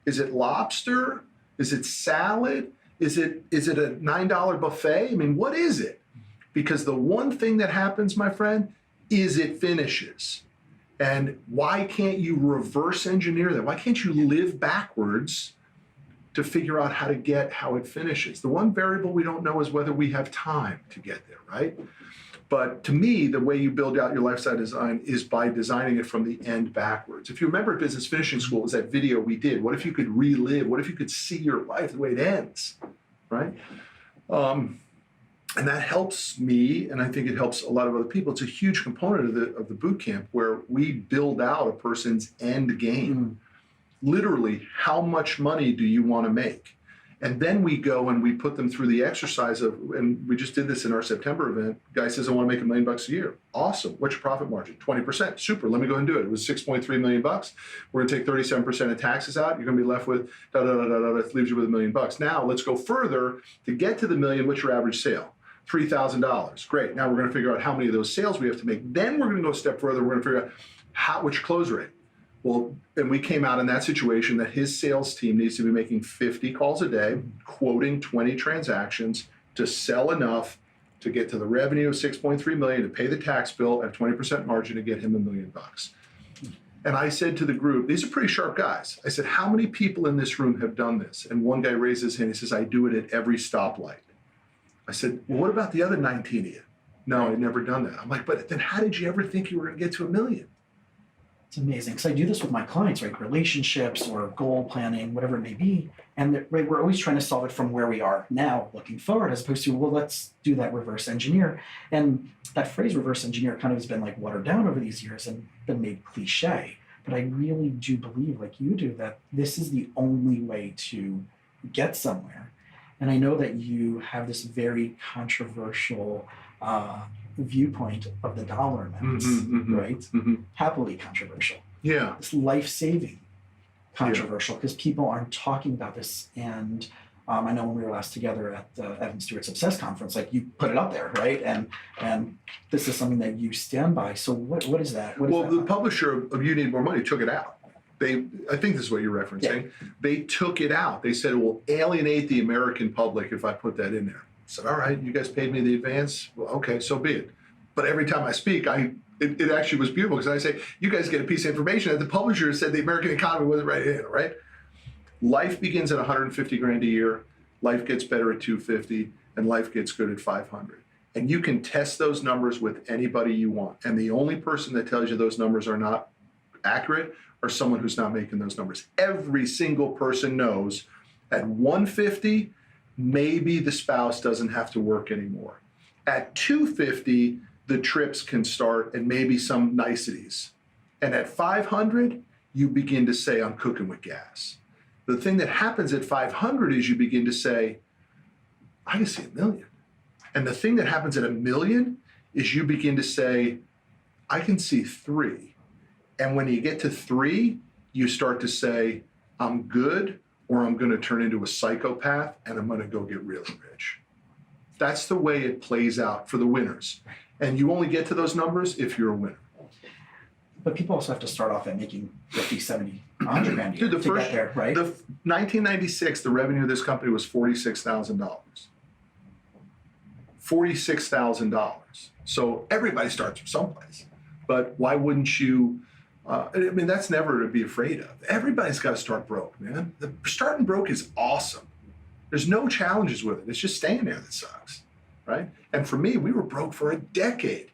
[SPEAKER 2] Is it lobster? Is it salad? Is it a $9 buffet? I mean, what is it? Because the one thing that happens, my friend, is it finishes. And why can't you reverse engineer that? Why can't you live backwards to figure out how it finishes? The one variable we don't know is whether we have time to get there, right? But to me, the way you build out your lifestyle design is by designing it from the end backwards. If you remember at Business Finishing School, it was that video we did. What if you could relive? What if you could see your life the way it ends, right? And that helps me, and I think it helps a lot of other people. It's a huge component of the boot camp where we build out a person's end game. Literally, how much money do you want to make? And then we go and we put them through the exercise of, and we just did this in our September event. Guy says, I want to make $1 million a year. Awesome. What's your profit margin? 20%. Super. Let me go ahead and do it. It was $6.3 million. We're going to take 37% of taxes out. You're going to be left with that leaves you with $1 million. Now let's go further to get to the million. What's your average sale? $3,000. Great. Now we're going to figure out how many of those sales we have to make. Then we're going to go a step further. We're going to figure out what's your close rate. Well, and we came out in that situation that his sales team needs to be making 50 calls a day, quoting 20 transactions to sell enough to get to the revenue of $6.3 million, to pay the tax bill at a 20% margin to get him $1 million. And I said to the group, these are pretty sharp guys. I said, how many people in this room have done this? And one guy raises his hand. He says, I do it at every stoplight. I said, well, what about the other 19 of you? No, I'd never done that. I'm like, but then how did you ever think you were going to get to $1 million?
[SPEAKER 1] It's amazing because I do this with my clients, right? Relationships or goal planning, whatever it may be. And right, we're always trying to solve it from where we are now, looking forward, as opposed to, well, let's do that reverse engineer. And that phrase reverse engineer kind of has been like watered down over these years and been made cliche. But I really do believe, like you do, that this is the only way to get somewhere. And I know that you have this very controversial viewpoint of the dollar amounts, right? Happily controversial.
[SPEAKER 2] Yeah.
[SPEAKER 1] It's life-saving controversial because people aren't talking about this. And I know when we were last together at the Evan Stewart's Obsessed conference, like you put it up there, right? And this is something that you stand by. So what is that?
[SPEAKER 2] The publisher of You Need More Money took it out. I think this is what you're referencing. Yeah. They took it out. They said it will alienate the American public if I put that in there. I said, all right, you guys paid me the advance. Well, okay, so be it. But every time I speak, it actually was beautiful because I say, you guys get a piece of information that the publisher said the American economy wasn't ready to handle, right? Life begins at 150 grand a year. Life gets better at 250, and life gets good at 500. And you can test those numbers with anybody you want. And the only person that tells you those numbers are not accurate or someone who's not making those numbers. Every single person knows at 150, maybe the spouse doesn't have to work anymore. At 250, the trips can start and maybe some niceties. And at 500, you begin to say, I'm cooking with gas. The thing that happens at 500 is you begin to say, I can see $1 million. And the thing that happens at $1 million is you begin to say, I can see 3. And when you get to 3, you start to say, I'm good, or I'm going to turn into a psychopath and I'm going to go get really rich. That's the way it plays out for the winners. And you only get to those numbers if you're a winner.
[SPEAKER 1] But people also have to start off at making 50, 70, 100 grand a year to get there, right?
[SPEAKER 2] 1996, the revenue of this company was $46,000. $46,000. So everybody starts from someplace. But why wouldn't you? I mean, that's never to be afraid of. Everybody's got to start broke, man. Starting broke is awesome. There's no challenges with it. It's just staying there that sucks, right? And for me, we were broke for a decade.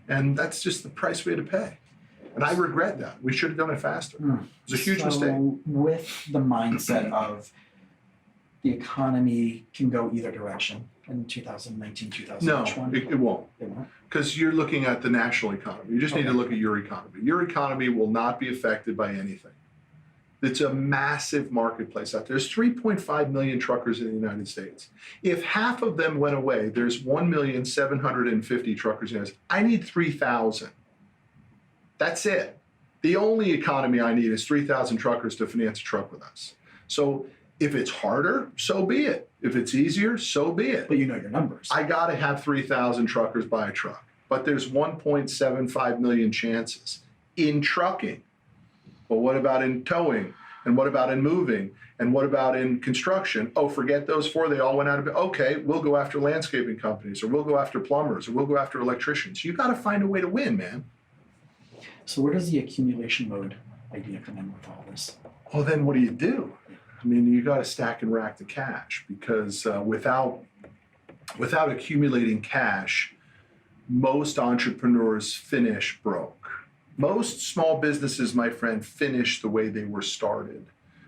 [SPEAKER 2] And that's just the price we had to pay. And I regret that. We should have done it faster. It was a huge mistake.
[SPEAKER 1] With the mindset of the economy can go either direction in 2019, 2020?
[SPEAKER 2] No, it won't. It won't. Because you're looking at the national economy. You just need to look at your economy. Your economy will not be affected by anything. It's a massive marketplace out there. There's 3.5 million truckers in the United States. If half of them went away, there's 1,750,000 truckers in the United States. I need 3,000. That's it. The only economy I need is 3,000 truckers to finance a truck with us. So if it's harder, so be it. If it's easier, so be it.
[SPEAKER 1] But you know your numbers.
[SPEAKER 2] I got to have 3,000 truckers buy a truck. But there's 1.75 million chances in trucking. Well, what about in towing? And what about in moving? And what about in construction? Oh, forget those 4. They all went out of it. Okay, we'll go after landscaping companies, or we'll go after plumbers, or we'll go after electricians. You got to find a way to win, man.
[SPEAKER 1] So where does the accumulation mode idea come in with all this?
[SPEAKER 2] Well, then what do? I mean, you got to stack and rack the cash because without accumulating cash, most entrepreneurs finish broke. Most small businesses, my friend, finish the way they were started.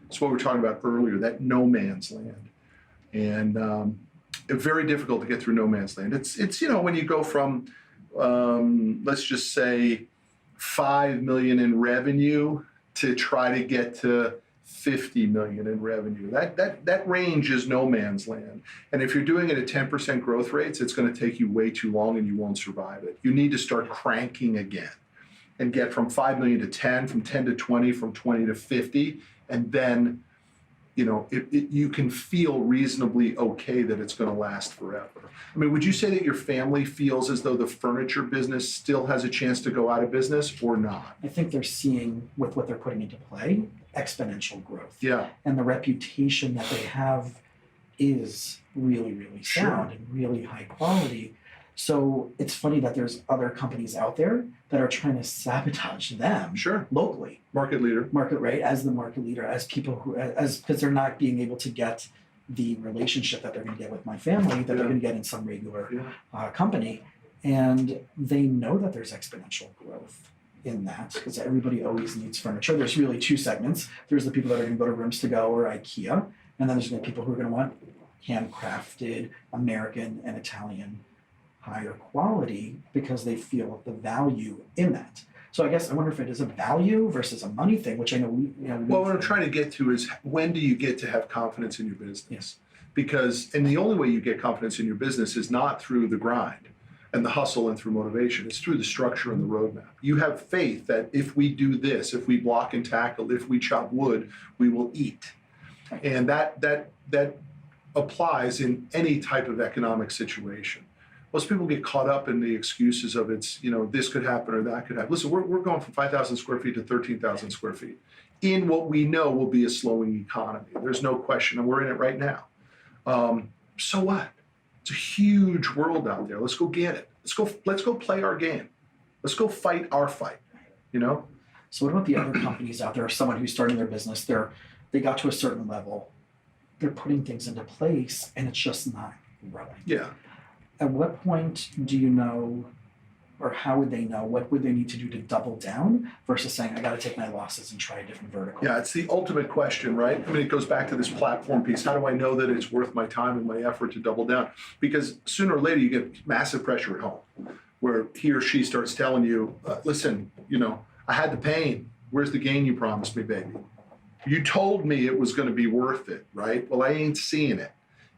[SPEAKER 2] It's what we were talking about earlier, that no man's land. And very difficult to get through no man's land. It's when you go from let's just say 5 million in revenue to try to get to 50 million in revenue. That range is no man's land. And if you're doing it at 10% growth rates, it's going to take you way too long and you won't survive it. You need to start cranking again and get from 5 million to 10, from 10 to 20, from 20 to 50, and then you can feel reasonably okay that it's going to last forever. I mean, would you say that your family feels as though the furniture business still has a chance to go out of business or not?
[SPEAKER 1] I think they're seeing, with what they're putting into play, exponential growth.
[SPEAKER 2] Yeah.
[SPEAKER 1] And the reputation that they have is really, really sound and really high quality. So it's funny that there's other companies out there that are trying to sabotage them locally.
[SPEAKER 2] Market leader.
[SPEAKER 1] As the market leader, as people who, because they're not being able to get the relationship that they're going to get with my family, that they're going to get in some regular company. And they know that there's exponential growth in that, because everybody always needs furniture. There's really two segments. There's the people that are going to go to Rooms To Go or IKEA, and then there's going to be people who are going to want handcrafted American and Italian higher quality because they feel the value in that. So I guess I wonder if it is a value versus a money thing, which I know
[SPEAKER 2] Well, what I'm trying to get to is, when do you get to have confidence in your business? Because, and the only way you get confidence in your business is not through the grind and the hustle and through motivation. It's through the structure and the roadmap. You have faith that if we do this, if we block and tackle, if we chop wood, we will eat. And that applies in any type of economic situation. Most people get caught up in the excuses of this could happen or that could happen. Listen, we're going from 5,000 square feet to 13,000 square feet in what we know will be a slowing economy. There's no question, and we're in it right now. So what? It's a huge world out there. Let's go get it. Let's go play our game. Let's go fight our fight.
[SPEAKER 1] So what about the other companies out there? Someone who's starting their business, they got to a certain level, they're putting things into place, and it's just not growing.
[SPEAKER 2] Yeah.
[SPEAKER 1] At what point do you know, or how would they know, what would they need to do to double down versus saying, I got to take my losses and try a different vertical?
[SPEAKER 2] Yeah, it's the ultimate question, right? I mean, it goes back to this platform piece. How do I know that it's worth my time and my effort to double down? Because sooner or later, you get massive pressure at home where he or she starts telling you, listen, I had the pain. Where's the gain you promised me, baby? You told me it was going to be worth it, right? Well, I ain't seeing it.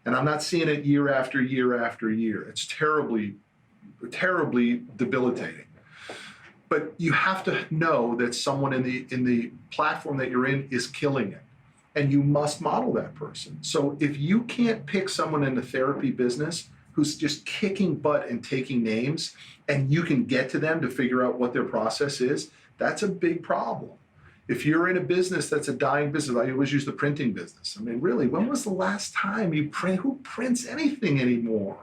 [SPEAKER 2] And I'm not seeing it year after year after year. It's terribly, terribly debilitating. But you have to know that someone in the platform that you're in is killing it. And you must model that person. So if you can't pick someone in the therapy business who's just kicking butt and taking names, and you can get to them to figure out what their process is, that's a big problem. If you're in a business that's a dying business, I always use the printing business. I mean, really, when was the last time you print? Who prints anything anymore?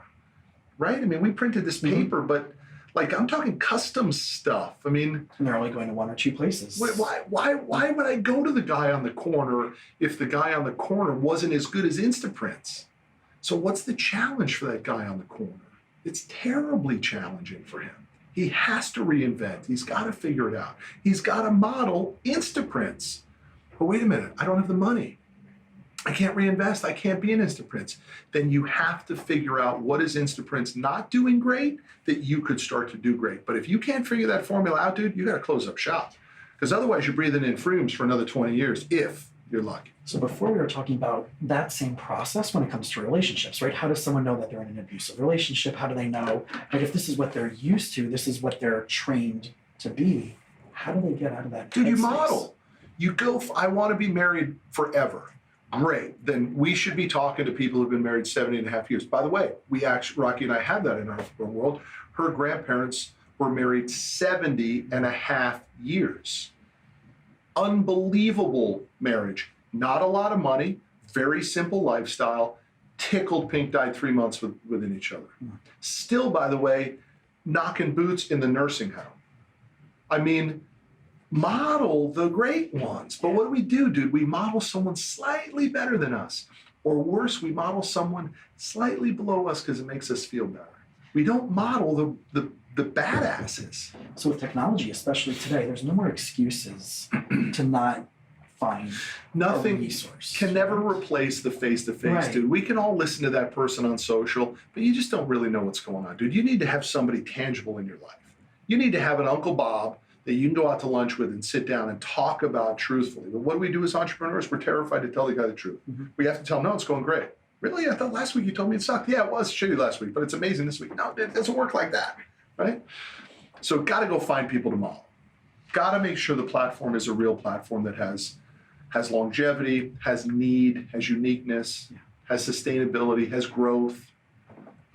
[SPEAKER 2] Right? I mean, we printed this paper, but I'm talking custom stuff. I mean,
[SPEAKER 1] and they're only going to one or two places.
[SPEAKER 2] Why would I go to the guy on the corner if the guy on the corner wasn't as good as Instaprints? So what's the challenge for that guy on the corner? It's terribly challenging for him. He has to reinvent. He's got to figure it out. He's got to model Instaprints. But wait a minute, I don't have the money. I can't reinvest. I can't be an Instaprints. Then you have to figure out what is Instaprints not doing great that you could start to do great. But if you can't figure that formula out, dude, you got to close up shop. Because otherwise you're breathing in fumes for another 20 years if you're lucky.
[SPEAKER 1] So before we were talking about that same process when it comes to relationships, right? How does someone know that they're in an abusive relationship? How do they know, if this is what they're used to, this is what they're trained to be, how do they get out of that?
[SPEAKER 2] Dude, you model. You go, I want to be married forever. Great. Then we should be talking to people who've been married 70 and a half years. By the way, Rocky and I have that in our world. Her grandparents were married 70 and a half years. Unbelievable marriage. Not a lot of money, very simple lifestyle, tickled pink-dyed 3 months within each other. Still, by the way, knocking boots in the nursing home. I mean, model the great ones. But what do, dude? We model someone slightly better than us. Or worse, we model someone slightly below us because it makes us feel better. We don't model the badasses.
[SPEAKER 1] So with technology, especially today, there's no more excuses to not find a
[SPEAKER 2] Nothing
[SPEAKER 1] resource.
[SPEAKER 2] can never replace the face-to-face,
[SPEAKER 1] Right.
[SPEAKER 2] dude. We can all listen to that person on social, but you just don't really know what's going on, dude. You need to have somebody tangible in your life. You need to have an Uncle Bob that you can go out to lunch with and sit down and talk about truthfully. But what do we do as entrepreneurs? We're terrified to tell the guy the truth.
[SPEAKER 1] Mhm.
[SPEAKER 2] We have to tell him, no, it's going great. Really? I thought last week you told me it sucked. Yeah, it was shitty last week, but it's amazing this week. No, it doesn't work like that, right? So got to go find people to model. Got to make sure the platform is a real platform that has longevity, has need, has uniqueness, has sustainability, has growth.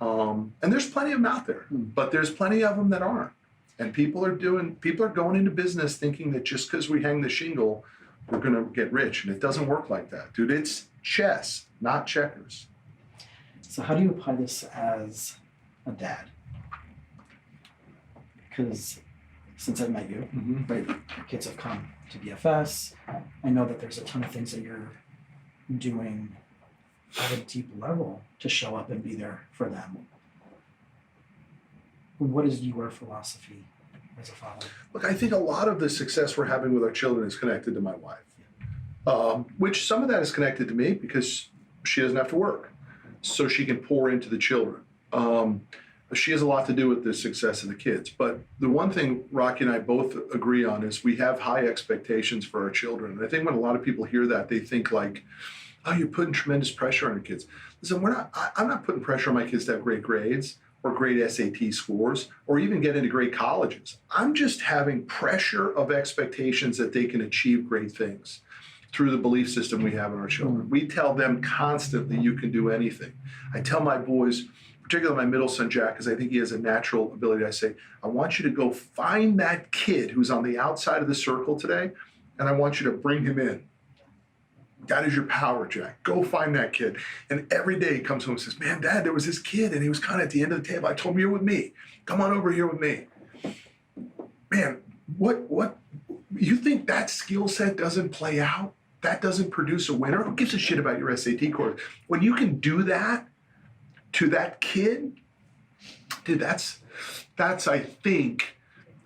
[SPEAKER 2] And there's plenty of them out there, but there's plenty of them that aren't. And people are going into business thinking that just because we hang the shingle, we're going to get rich. And it doesn't work like that, dude. It's chess, not checkers.
[SPEAKER 1] So how do you apply this as a dad? Because since I've met you, right, your kids have come to BFS. I know that there's a ton of things that you're doing at a deep level to show up and be there for them. What is your philosophy as a father?
[SPEAKER 2] Look, I think a lot of the success we're having with our children is connected to my wife, which some of that is connected to me because she doesn't have to work, so she can pour into the children. She has a lot to do with the success of the kids. But the one thing Rocky and I both agree on is we have high expectations for our children. And I think when a lot of people hear that, they think like, oh, you're putting tremendous pressure on your kids. Listen, I'm not putting pressure on my kids to have great grades or great SAT scores or even get into great colleges. I'm just having pressure of expectations that they can achieve great things through the belief system we have in our children. We tell them constantly, you can do anything. I tell my boys, particularly my middle son, Jack, because I think he has a natural ability. I say, I want you to go find that kid who's on the outside of the circle today, and I want you to bring him in. That is your power, Jack. Go find that kid. And every day he comes home and says, man, Dad, there was this kid, and he was kind of at the end of the table. I told him, you're with me. Come on over here with me. Man, what, you think that skill set doesn't play out? That doesn't produce a winner? Who gives a shit about your SAT course? When you can do that to that kid, dude, that's I think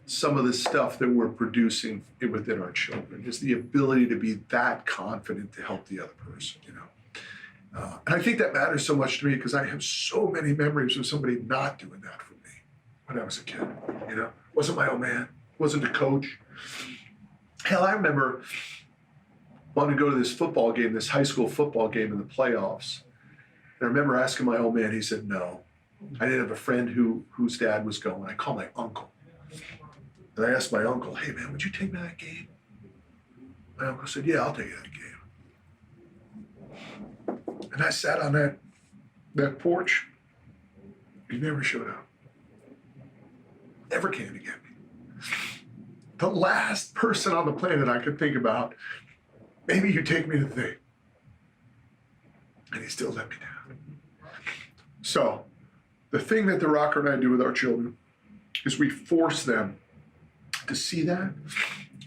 [SPEAKER 2] some of the stuff that we're producing within our children is the ability to be that confident to help the other person, you know. And I think that matters so much to me because I have so many memories of somebody not doing that for me when I was a kid, you know. Wasn't my old man, wasn't a coach. Hell, I remember wanting to go to this football game, this high school football game in the playoffs. And I remember asking my old man, he said no. I didn't have a friend whose dad was going. I called my uncle. And I asked my uncle, hey man, would you take me to that game? My uncle said, yeah, I'll take you to that game. And I sat on that porch. He never showed up. Never came to get me. The last person on the planet I could think about, maybe you take me to the thing. And he still let me down. So the thing that the Rocker and I do with our children is we force them to see that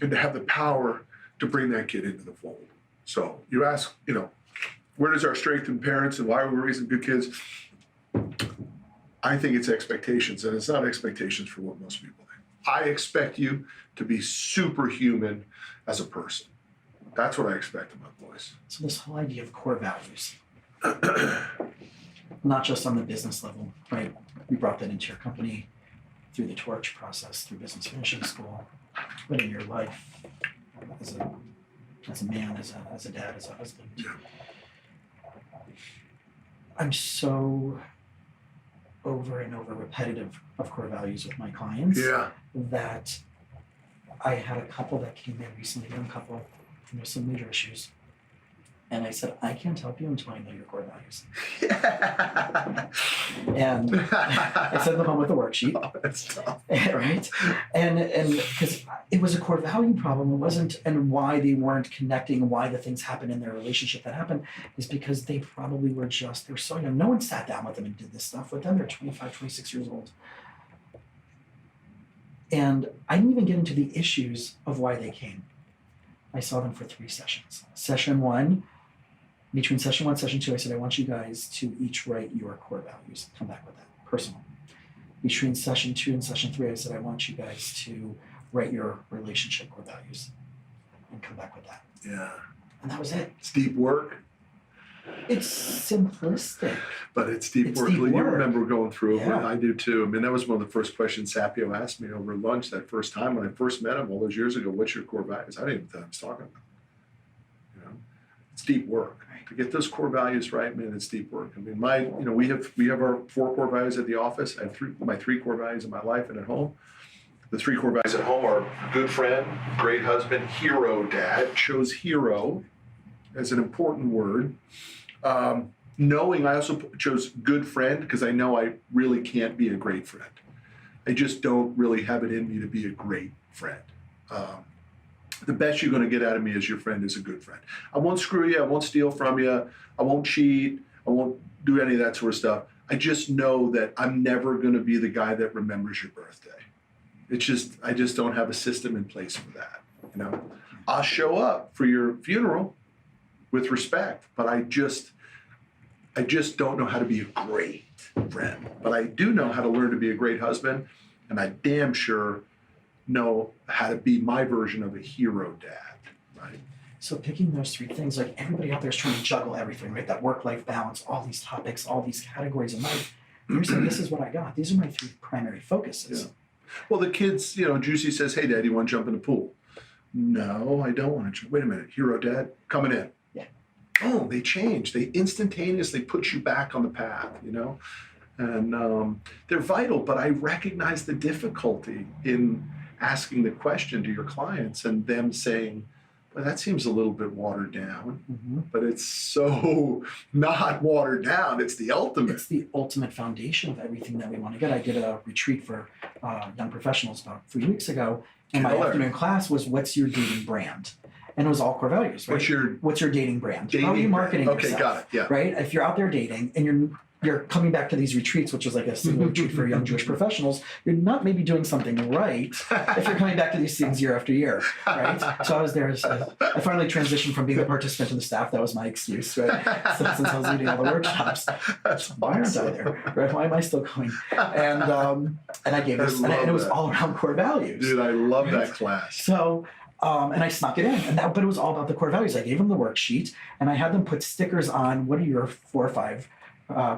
[SPEAKER 2] and to have the power to bring that kid into the fold. So you ask, you know, where does our strength in parents and why are we raising good kids? I think it's expectations, and it's not expectations for what most people think. I expect you to be superhuman as a person. That's what I expect of my boys.
[SPEAKER 1] So this whole idea of core values, not just on the business level, right? We brought that into your company through the torch process, through business finishing school, but in your life as a man, as a dad, as a husband.
[SPEAKER 2] Yeah.
[SPEAKER 1] I'm so over and over repetitive of core values with my clients that I had a couple that came in recently, a young couple, and there's some major issues. And I said, I can't help you until I know your core values.
[SPEAKER 2] Yeah.
[SPEAKER 1] And I sent them home with a worksheet.
[SPEAKER 2] Oh, that's tough.
[SPEAKER 1] Right? And because it was a core value problem, it wasn't, and why they weren't connecting, why the things happened in their relationship that happened is because they probably were they're so young. No one sat down with them and did this stuff with them. They're 25, 26 years old. And I didn't even get into the issues of why they came. I saw them for 3 sessions. Session 1, between session 1 and session 2, I said, I want you guys to each write your core values. Come back with that, personal. Between session 2 and session 3, I said, I want you guys to write your relationship core values and come back with that.
[SPEAKER 2] Yeah.
[SPEAKER 1] And that was it.
[SPEAKER 2] It's deep work.
[SPEAKER 1] It's simplistic.
[SPEAKER 2] But it's deep work. You remember going through it. Yeah. I do too. I mean, that was one of the first questions Sapio asked me over lunch that first time when I first met him all those years ago. What's your core values? I didn't even think I was talking about. You know, it's deep work. To get those core values right, man, it's deep work. I mean, we have our 4 core values at the office. I have my 3 core values in my life and at home. The 3 core values at home are good friend, great husband, hero dad. Chose hero as an important word. Knowing, I also chose good friend because I know I really can't be a great friend. I just don't really have it in me to be a great friend. The best you're going to get out of me as your friend is a good friend. I won't screw you. I won't steal from you. I won't cheat. I won't do any of that sort of stuff. I just know that I'm never going to be the guy that remembers your birthday. I just don't have a system in place for that. You know, I'll show up for your funeral with respect, but I just don't know how to be a great friend. But I do know how to learn to be a great husband, and I damn sure know how to be my version of a hero dad, right?
[SPEAKER 1] So picking those 3 things, like everybody out there is trying to juggle everything, right? That work-life balance, all these topics, all these categories in life. You're saying, this is what I got. These are my 3 primary focuses.
[SPEAKER 2] Yeah. Well, the kids, Juicy says, hey, Dad, you want to jump in the pool? No, I don't want to jump. Wait a minute, hero dad, coming in.
[SPEAKER 1] Yeah.
[SPEAKER 2] Oh, they change. They instantaneously put you back on the path, And they're vital, but I recognize the difficulty in asking the question to your clients and them saying, well, that seems a little bit watered down, but it's so not watered down. It's the ultimate.
[SPEAKER 1] It's the ultimate foundation of everything that we want to get. I did a retreat for young professionals about 3 weeks ago, and my afternoon class was, what's your dating brand? And it was all core values, right? What's your dating brand? How are you marketing yourself?
[SPEAKER 2] Okay, got it, yeah.
[SPEAKER 1] Right? If you're out there dating and you're coming back to these retreats, which was like a single retreat for young Jewish professionals, you're not maybe doing something right if you're coming back to these things year after year, right? So I was there. I finally transitioned from being a participant to the staff. That was my excuse, right? Since I was leading all the workshops. Why aren't I there? Right? Why am I still going? And I gave this, and it was all around core values.
[SPEAKER 2] Dude, I love that class.
[SPEAKER 1] So. And I snuck it in, but it was all about the core values. I gave them the worksheet, and I had them put stickers on what are your 4 or 5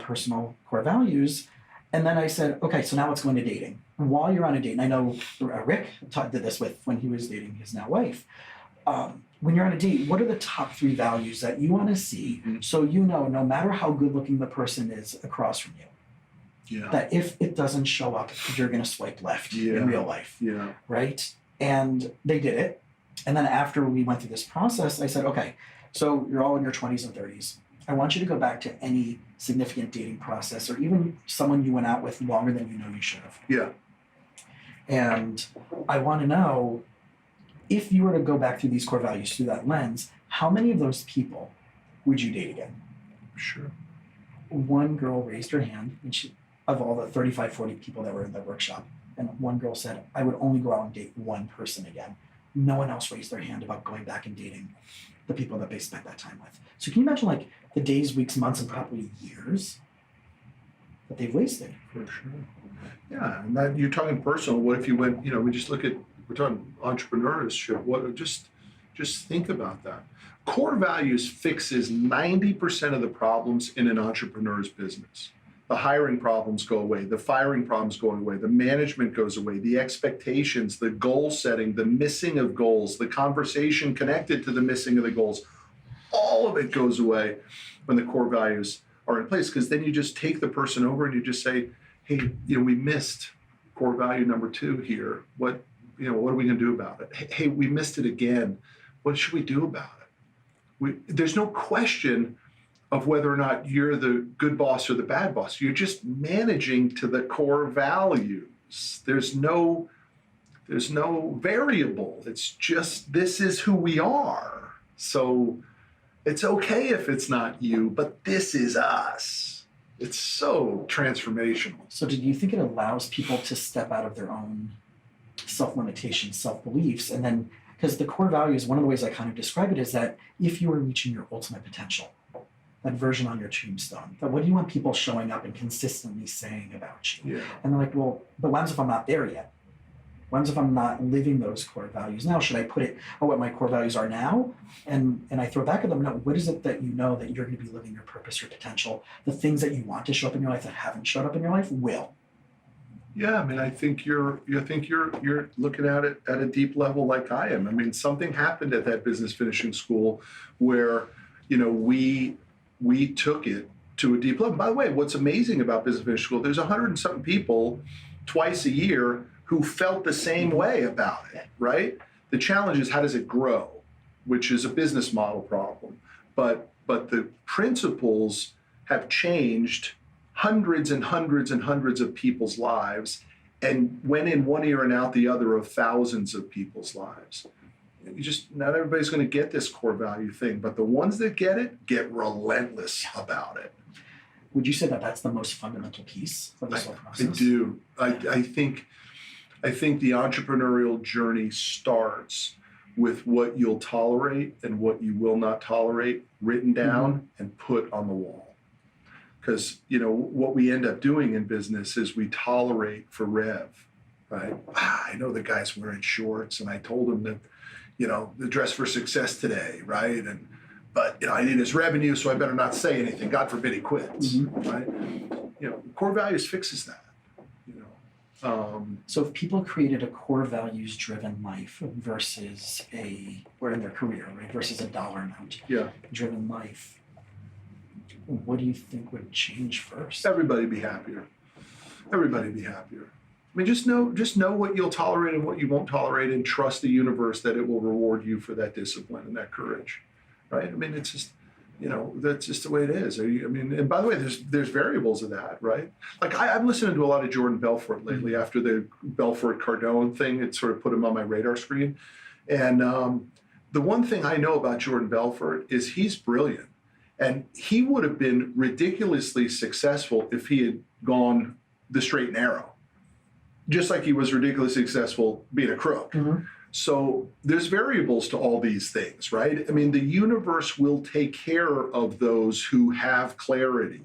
[SPEAKER 1] personal core values. And then I said, okay, so now let's go into dating. And while you're on a date, and I know Rick did this when he was dating his now wife. When you're on a date, what are the top 3 values that you want to see so no matter how good looking the person is across from you, that if it doesn't show up, you're going to swipe left in real life, right? And they did it. And then after we went through this process, I said, okay, so you're all in your 20s and 30s. I want you to go back to any significant dating process or even someone you went out with longer than you know you should have.
[SPEAKER 2] Yeah.
[SPEAKER 1] And I want to know, if you were to go back through these core values through that lens, how many of those people would you date again?
[SPEAKER 2] Sure.
[SPEAKER 1] One girl raised her hand, and of all the 35, 40 people that were in the workshop, and one girl said, I would only go out and date one person again. No one else raised their hand about going back and dating the people that they spent that time with. So can you imagine like the days, weeks, months, and probably years that they've wasted?
[SPEAKER 2] For sure. Yeah, and that, you're talking personal. What if you went, we just we're talking entrepreneurship. Just think about that. Core values fixes 90% of the problems in an entrepreneur's business. The hiring problems go away, the firing problems go away, the management goes away, the expectations, the goal setting, the missing of goals, the conversation connected to the missing of the goals, all of it goes away when the core values are in place, because then you just take the person over and you just say, hey, we missed core value number 2 here. What are we going to do about it? Hey, we missed it again. What should we do about it? There's no question of whether or not you're the good boss or the bad boss. You're just managing to the core values. There's no variable. It's just, this is who we are. So it's okay if it's not you, but this is us. It's so transformational.
[SPEAKER 1] So did you think it allows people to step out of their own self-limitations, self-beliefs, and then, because the core values, one of the ways I kind of describe it is that if you are reaching your ultimate potential, that version on your tombstone, that what do you want people showing up and consistently saying about you?
[SPEAKER 2] Yeah.
[SPEAKER 1] And they're like, well, but what happens if I'm not there yet? What happens if I'm not living those core values now? Should I put it on what my core values are now? And I throw back at them, no, what is it that you know that you're going to be living your purpose, your potential? The things that you want to show up in your life that haven't showed up in your life will.
[SPEAKER 2] Yeah, I mean, I think you're looking at it at a deep level like I am. I mean, something happened at that business finishing school where, we took it to a deep level. By the way, what's amazing about business finishing school, there's 100 and something people twice a year who felt the same way about it, right? The challenge is how does it grow, which is a business model problem. But the principles have changed hundreds and hundreds and hundreds of people's lives and went in one ear and out the other of thousands of people's lives. Not everybody's going to get this core value thing, but the ones that get it get relentless about it.
[SPEAKER 1] Would you say that that's the most fundamental piece of this whole process?
[SPEAKER 2] I do. I think the entrepreneurial journey starts with what you'll tolerate and what you will not tolerate written down and put on the wall. Because, what we end up doing in business is we tolerate for rev, right? I know the guy's wearing shorts and I told him that, the dress for success today, right? But I need his revenue, so I better not say anything. God forbid he quits, right? Core values fixes that,
[SPEAKER 1] So if people created a core values driven life versus or in their career, right, versus a dollar amount driven life, what do you think would change first?
[SPEAKER 2] Everybody be happier. I mean, just know what you'll tolerate and what you won't tolerate, and trust the universe that it will reward you for that discipline and that courage, right? I mean, it's just, that's just the way it is. And by the way, there's variables of that, right? Like I'm listening to a lot of Jordan Belfort lately after the Belfort Cardone thing. It sort of put him on my radar screen. And the one thing I know about Jordan Belfort is he's brilliant. And he would have been ridiculously successful if he had gone the straight and narrow, just like he was ridiculously successful being a crook. So there's variables to all these things, right? I mean, the universe will take care of those who have clarity.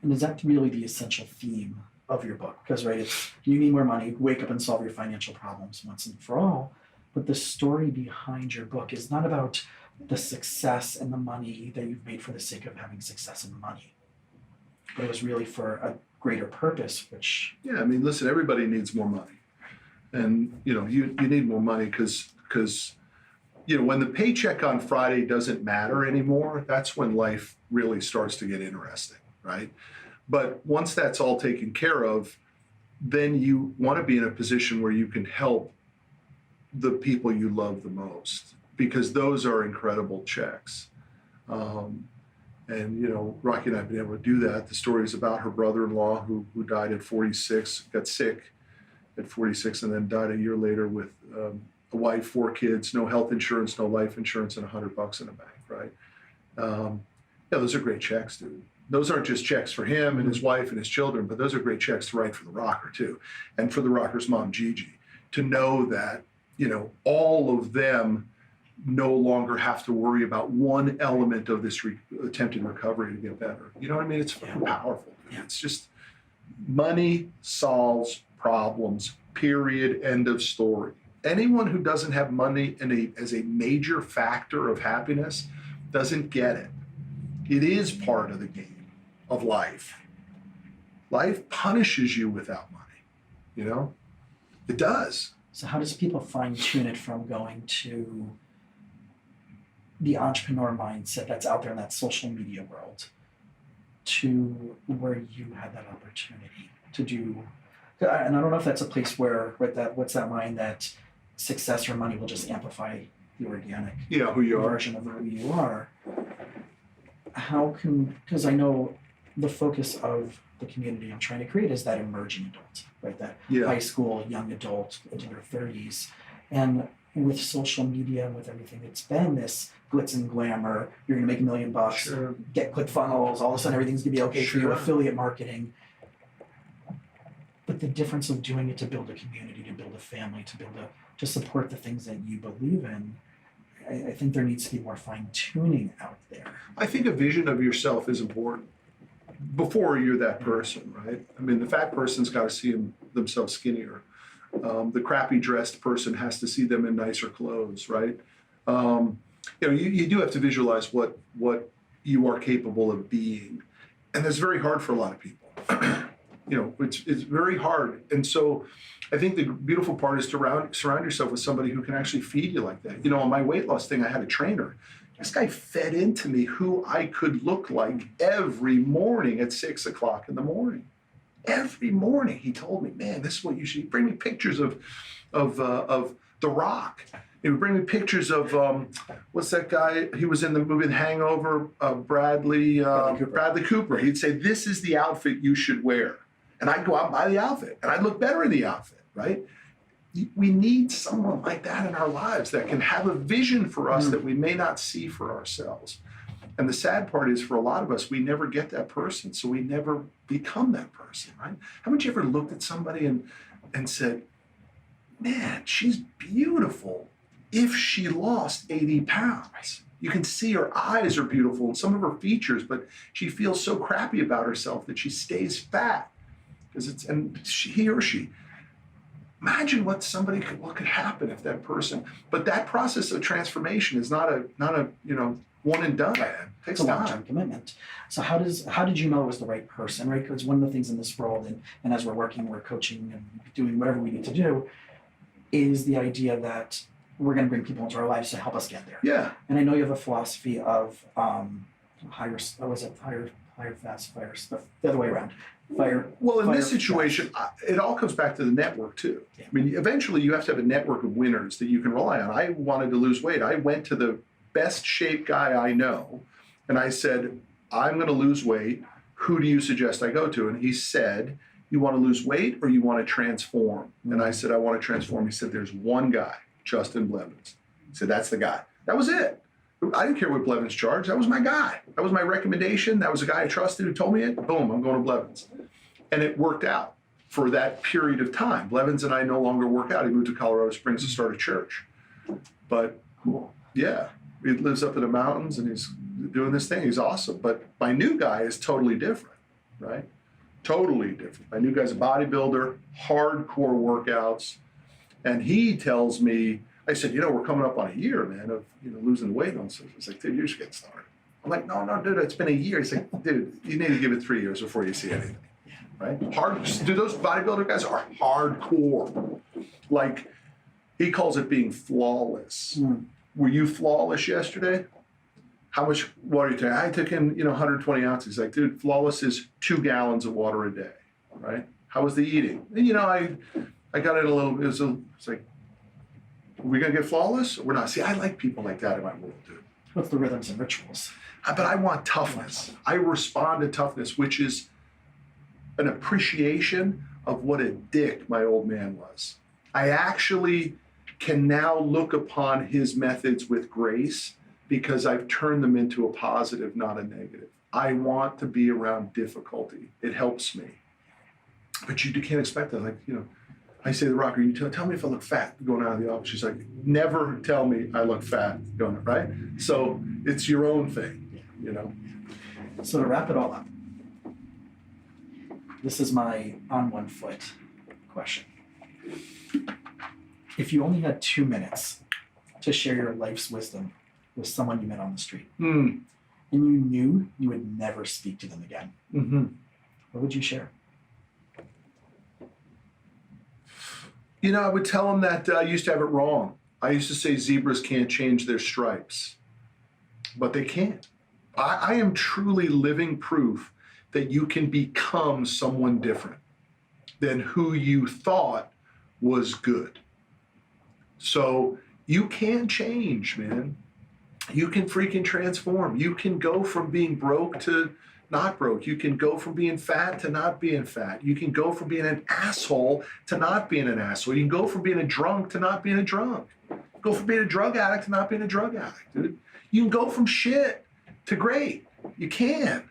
[SPEAKER 1] And is that really the essential theme of your book? Because, right, it's you need more money, wake up and solve your financial problems once and for all. But the story behind your book is not about the success and the money that you've made for the sake of having success and money. But it was really for a greater purpose, which...
[SPEAKER 2] Yeah, I mean, listen, everybody needs more money. And, you need more money because, when the paycheck on Friday doesn't matter anymore, that's when life really starts to get interesting, right? But once that's all taken care of, then you want to be in a position where you can help the people you love the most, because those are incredible checks. And, Rocky and I have been able to do that. The story is about her brother-in-law who died at 46, got sick at 46, and then died a year later with a wife, 4 kids, no health insurance, no life insurance, and $100 in the bank, right? Those are great checks, dude. Those aren't just checks for him and his wife and his children, but those are great checks to write for the rocker, too, and for the rocker's mom, Gigi, to know that, all of them no longer have to worry about one element of this attempted recovery to get better. You know what I mean? It's fucking powerful. Yeah. It's just money solves problems, period, end of story. Anyone who doesn't have money as a major factor of happiness doesn't get it. It is part of the game of life. Life punishes you without money, It does.
[SPEAKER 1] So how does people fine-tune it from going to the entrepreneur mindset that's out there in that social media world to where you had that opportunity to do? And I don't know if that's a place where what's that line that success or money will just amplify the organic
[SPEAKER 2] who you are.
[SPEAKER 1] Version of who you are. Because I know the focus of the community I'm trying to create is that emerging adult, right? That high school, young adult into their 30s. And with social media and with everything, it's been this glitz and glamour. You're going to make $1 million,
[SPEAKER 2] sure.
[SPEAKER 1] Get ClickFunnels, all of a sudden everything's going to be okay for you, affiliate marketing. But the difference of doing it to build a community, to build a family, to support the things that you believe in, I think there needs to be more fine-tuning out there.
[SPEAKER 2] I think a vision of yourself is important before you're that person, right? I mean, the fat person's got to see themselves skinnier. The crappy dressed person has to see them in nicer clothes, right? You do have to visualize what you are capable of being. And that's very hard for a lot of people. It's very hard. And so I think the beautiful part is to surround yourself with somebody who can actually feed you like that. On my weight loss thing, I had a trainer. This guy fed into me who I could look like every morning at 6 o'clock in the morning. Every morning he told me, man, this is what you should bring me pictures of The Rock. He would bring me pictures of what's that guy? He was in the movie The Hangover. Bradley Cooper. He'd say, "This is the outfit you should wear," and I'd go out and buy the outfit, and I'd look better in the outfit. Right? We need someone like that in our lives that can have a vision for us that we may not see for ourselves. And the sad part is, for a lot of us, we never get that person, so we never become that person. Right? Haven't you ever looked at somebody and said, "Man, she's beautiful." If she lost 80 pounds, you can see her eyes are beautiful and some of her features, but she feels so crappy about herself that she stays fat he or she. Imagine what could happen if that person. But that process of transformation is not a one and done. It takes
[SPEAKER 1] It's a
[SPEAKER 2] time.
[SPEAKER 1] long-term commitment. So how did you know it was the right person, right? Because one of the things in this world, and as we're working, we're coaching and doing whatever we need to do, is the idea that we're going to bring people into our lives to help us get there.
[SPEAKER 2] Yeah.
[SPEAKER 1] And I know you have a philosophy of higher, fast, fire, the other way around.
[SPEAKER 2] Well, in this situation, it all comes back to the network too.
[SPEAKER 1] Yeah.
[SPEAKER 2] I mean, eventually you have to have a network of winners that you can rely on. I wanted to lose weight. I went to the best shape guy I know, and I said, "I'm going to lose weight. Who do you suggest I go to?" And he said, "You want to lose weight or you want to transform?" And I said, "I want to transform." He said, "There's one guy, Justin Blevins." He said, "That's the guy." That was it. I didn't care what Blevins charged. That was my guy. That was my recommendation. That was a guy I trusted who told me it. Boom, I'm going to Blevins. And it worked out for that period of time. Blevins and I no longer work out. He moved to Colorado Springs to start a church. But yeah, he lives up in the mountains and he's doing this thing. He's awesome. But my new guy is totally different, right? Totally different. My new guy's a bodybuilder, hardcore workouts. And he tells me, I said, we're coming up on a year, man, of losing weight. And so he's like, "Dude, you should get started." I'm like, no, dude, it's been a year. He's like, "Dude, you need to give it 3 years before you see anything." Right? Dude, those bodybuilder guys are hardcore. Like, he calls it being flawless. Were you flawless yesterday? How much water you take? I took in 120 ounces. Like, dude, flawless is 2 gallons of water a day, right? How was the eating? And I got it a little. It's like, are we gonna get flawless? Or we're not. See, I like people like that in my world, dude.
[SPEAKER 1] What's the rhythms and rituals?
[SPEAKER 2] But I want toughness. I respond to toughness, which is an appreciation of what a dick my old man was. I actually can now look upon his methods with grace because I've turned them into a positive, not a negative. I want to be around difficulty. It helps me. But you can't expect that. Like, I say to the rocker, "You tell me if I look fat going out of the office." She's like, "Never tell me I look fat going," right? So it's your own thing,
[SPEAKER 1] So to wrap it all up, this is my on one foot question. If you only had 2 minutes to share your life's wisdom with someone you met on the street, and you knew you would never speak to them again, what would you share?
[SPEAKER 2] I would tell them that I used to have it wrong. I used to say zebras can't change their stripes, but they can't. I am truly living proof that you can become someone different than who you thought was good. So you can change, man. You can freaking transform. You can go from being broke to not broke. You can go from being fat to not being fat. You can go from being an asshole to not being an asshole. You can go from being a drunk to not being a drunk. Go from being a drug addict to not being a drug addict, dude. You can go from shit to great. You can.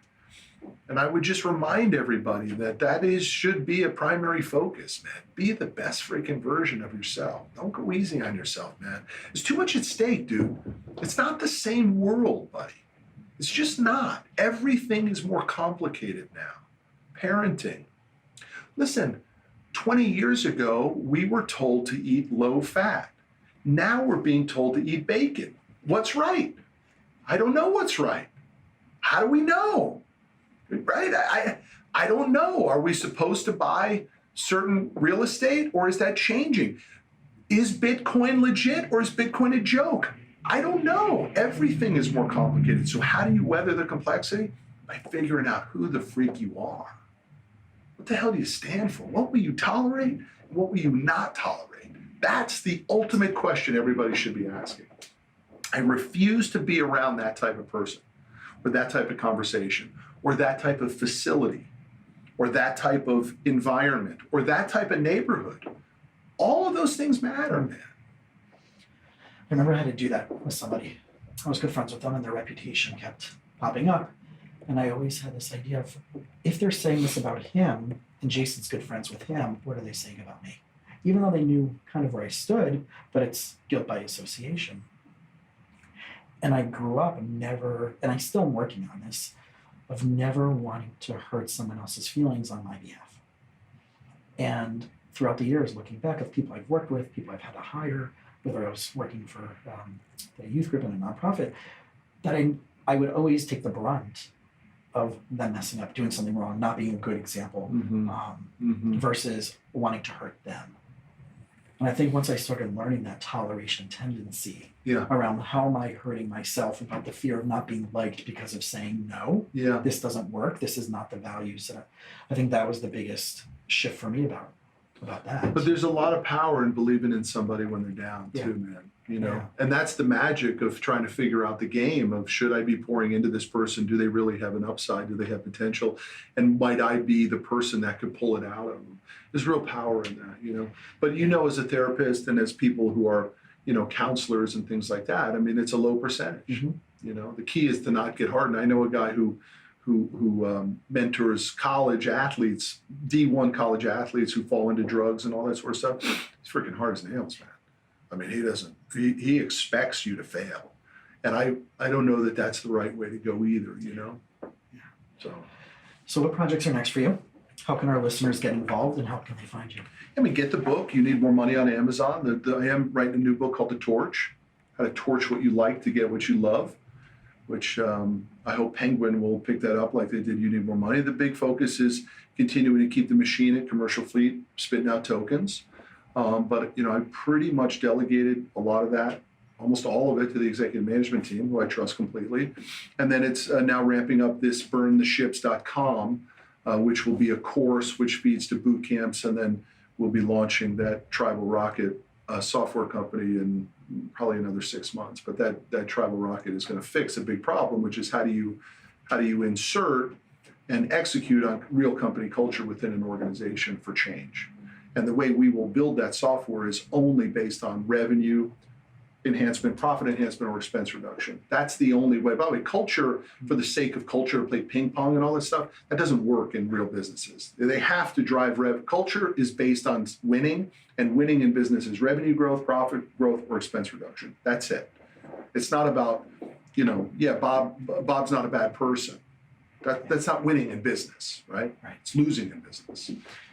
[SPEAKER 2] And I would just remind everybody that should be a primary focus, man. Be the best freaking version of yourself. Don't go easy on yourself, man. There's too much at stake, dude. It's not the same world, buddy. It's just not. Everything is more complicated now. Parenting. Listen, 20 years ago, we were told to eat low fat. Now we're being told to eat bacon. What's right? I don't know what's right. How do we know? Right? I don't know. Are we supposed to buy certain real estate, or is that changing? Is Bitcoin legit, or is Bitcoin a joke? I don't know. Everything is more complicated. So how do you weather the complexity? By figuring out who the freak you are. What the hell do you stand for? What will you tolerate? What will you not tolerate? That's the ultimate question everybody should be asking. I refuse to be around that type of person, or that type of conversation, or that type of facility, or that type of environment, or that type of neighborhood. All of those things matter, man.
[SPEAKER 1] I remember I had to do that with somebody. I was good friends with them, and their reputation kept popping up. And I always had this idea of, if they're saying this about him, and Jason's good friends with him, what are they saying about me? Even though they knew kind of where I stood, but it's guilt by association. And I grew up never, and I still am working on this, of never wanting to hurt someone else's feelings on my behalf. And throughout the years, looking back of people I've worked with, people I've had to hire, whether I was working for the youth group in a nonprofit, that I would always take the brunt of them messing up, doing something wrong, not being a good example, versus wanting to hurt them. And I think once I started learning that toleration tendency around how am I hurting myself, about the fear of not being liked because of saying no, this doesn't work, this is not the values that I think that was the biggest shift for me about that.
[SPEAKER 2] But there's a lot of power in believing in somebody when they're down too, man. You know, and that's the magic of trying to figure out the game of, should I be pouring into this person? Do they really have an upside? Do they have potential? And might I be the person that could pull it out of them? There's real power in that, you know. But you know, as a therapist and as people who are, you know, counselors and things like that, I mean, it's a low percentage. You know, the key is to not get hardened. I know a guy who mentors college athletes, D1 college athletes who fall into drugs and all that sort of stuff. He's freaking hard as nails, man. I mean, he expects you to fail. And I don't know that that's the right way to go either, you know? So
[SPEAKER 1] what projects are next for you? How can our listeners get involved, and how can they find you?
[SPEAKER 2] I mean, get the book. You Need More Money on Amazon. I am writing a new book called The Torch, How to Torch What You Like to Get What You Love, which I hope Penguin will pick that up like they did You Need More Money. The big focus is continuing to keep the machine at commercial fleet, spitting out tokens. But, you know, I pretty much delegated a lot of that, almost all of it, to the executive management team, who I trust completely. And then it's now ramping up this burntheships.com, which will be a course which feeds to boot camps. And then we'll be launching that Tribal Rocket software company in probably another 6 months. But that Tribal Rocket is going to fix a big problem, which is how do you insert and execute on real company culture within an organization for change. And the way we will build that software is only based on revenue enhancement, profit enhancement, or expense reduction. That's the only way. By the way, culture, for the sake of culture, to play ping pong and all this stuff, that doesn't work in real businesses. They have to drive culture is based on winning, and winning in business is revenue growth, profit growth, or expense reduction. That's it. It's not about, you know, Bob's not a bad person. That's not winning in business, right? It's losing in business.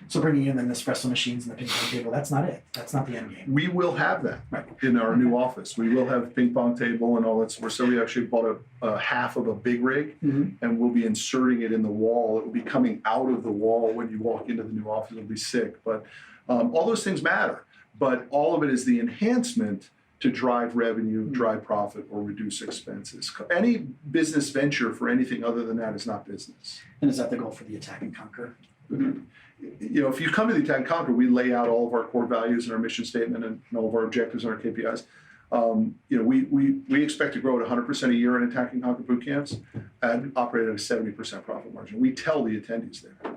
[SPEAKER 1] So bringing in the Nespresso machines and the ping pong table, that's not it. That's not the end game.
[SPEAKER 2] We will have that in our new office. We will have ping pong table and all that. So we actually bought a half of a big rig, and we'll be inserting it in the wall. It will be coming out of the wall when you walk into the new office. It'll be sick. But all those things matter. But all of it is the enhancement to drive revenue, drive profit, or reduce expenses. Any business venture for anything other than that is not business.
[SPEAKER 1] And is that the goal for the Attack and Conquer?
[SPEAKER 2] You know, if you come to the Attack and Conquer, we lay out all of our core values and our mission statement and all of our objectives and our KPIs. You know, we expect to grow at 100% a year in Attack and Conquer boot camps and operate at a 70% profit margin. We tell the attendees there.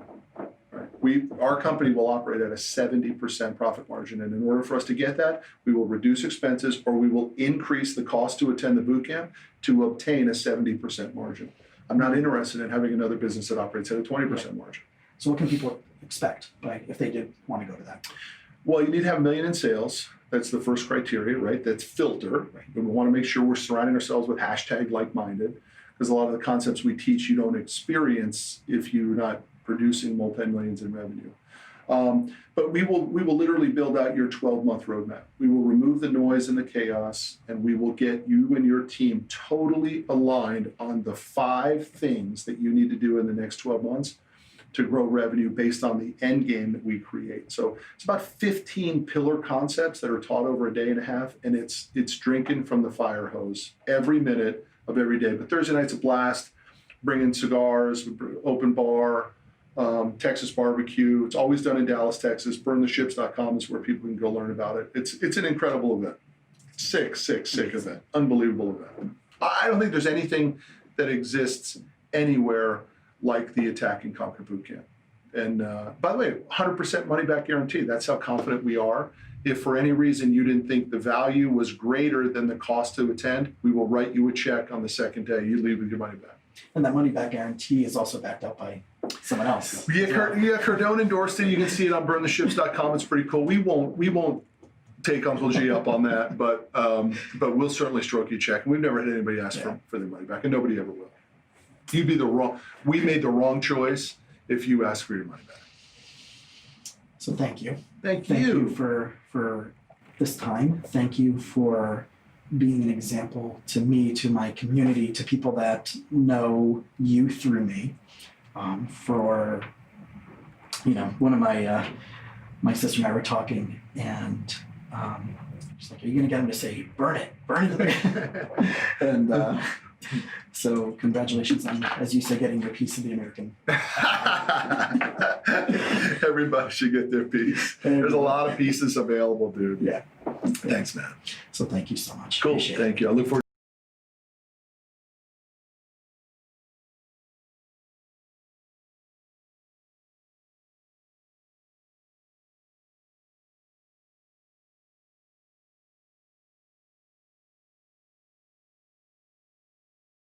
[SPEAKER 2] Our company will operate at a 70% profit margin, and in order for us to get that, we will reduce expenses, or we will increase the cost to attend the boot camp to obtain a 70% margin. I'm not interested in having another business that operates at a 20% margin.
[SPEAKER 1] So what can people expect, right, if they did want to go to that?
[SPEAKER 2] Well, you need to have $1 million in sales. That's the first criteria, right? That's filter. We want to make sure we're surrounding ourselves with hashtag like-minded, because a lot of the concepts we teach you don't experience if you're not producing multi-millions in revenue. But we will literally build out your 12-month roadmap. We will remove the noise and the chaos, and we will get you and your team totally aligned on the 5 things that you need to do in the next 12 months to grow revenue based on the end game that we create. So it's about 15 pillar concepts that are taught over a day and a half, and it's drinking from the fire hose every minute of every day. But Thursday night's a blast. Bring in cigars, open bar, Texas barbecue. It's always done in Dallas, Texas. Burntheships.com is where people can go learn about it. It's an incredible event. Sick event. Unbelievable event. I don't think there's anything that exists anywhere like the Attack and Conquer Bootcamp. And by the way, 100% money back guarantee. That's how confident we are. If for any reason you didn't think the value was greater than the cost to attend, we will write you a check on the second day. You leave with your money back.
[SPEAKER 1] And that money back guarantee is also backed up by someone else.
[SPEAKER 2] Yeah, Cardone endorsed it. You can see it on burntheships.com. It's pretty cool. We won't take Uncle G up on that, but we'll certainly stroke you a check. We've never had anybody ask for their money back, and nobody ever will. We made the wrong choice if you ask for your money back.
[SPEAKER 1] So thank you.
[SPEAKER 2] Thank
[SPEAKER 1] you
[SPEAKER 2] you
[SPEAKER 1] for this time. Thank you for being an example to me, to my community, to people that know you through me. One of my sister and I were talking, and she's like, "Are you gonna get him to say burn it?" And so congratulations on, as you say, getting your piece of the American.
[SPEAKER 2] Everybody should get their piece. There's a lot of pieces available, dude.
[SPEAKER 1] Yeah.
[SPEAKER 2] Thanks, man.
[SPEAKER 1] So thank you so much.
[SPEAKER 2] Cool.
[SPEAKER 1] Appreciate it.
[SPEAKER 2] Thank you. I look forward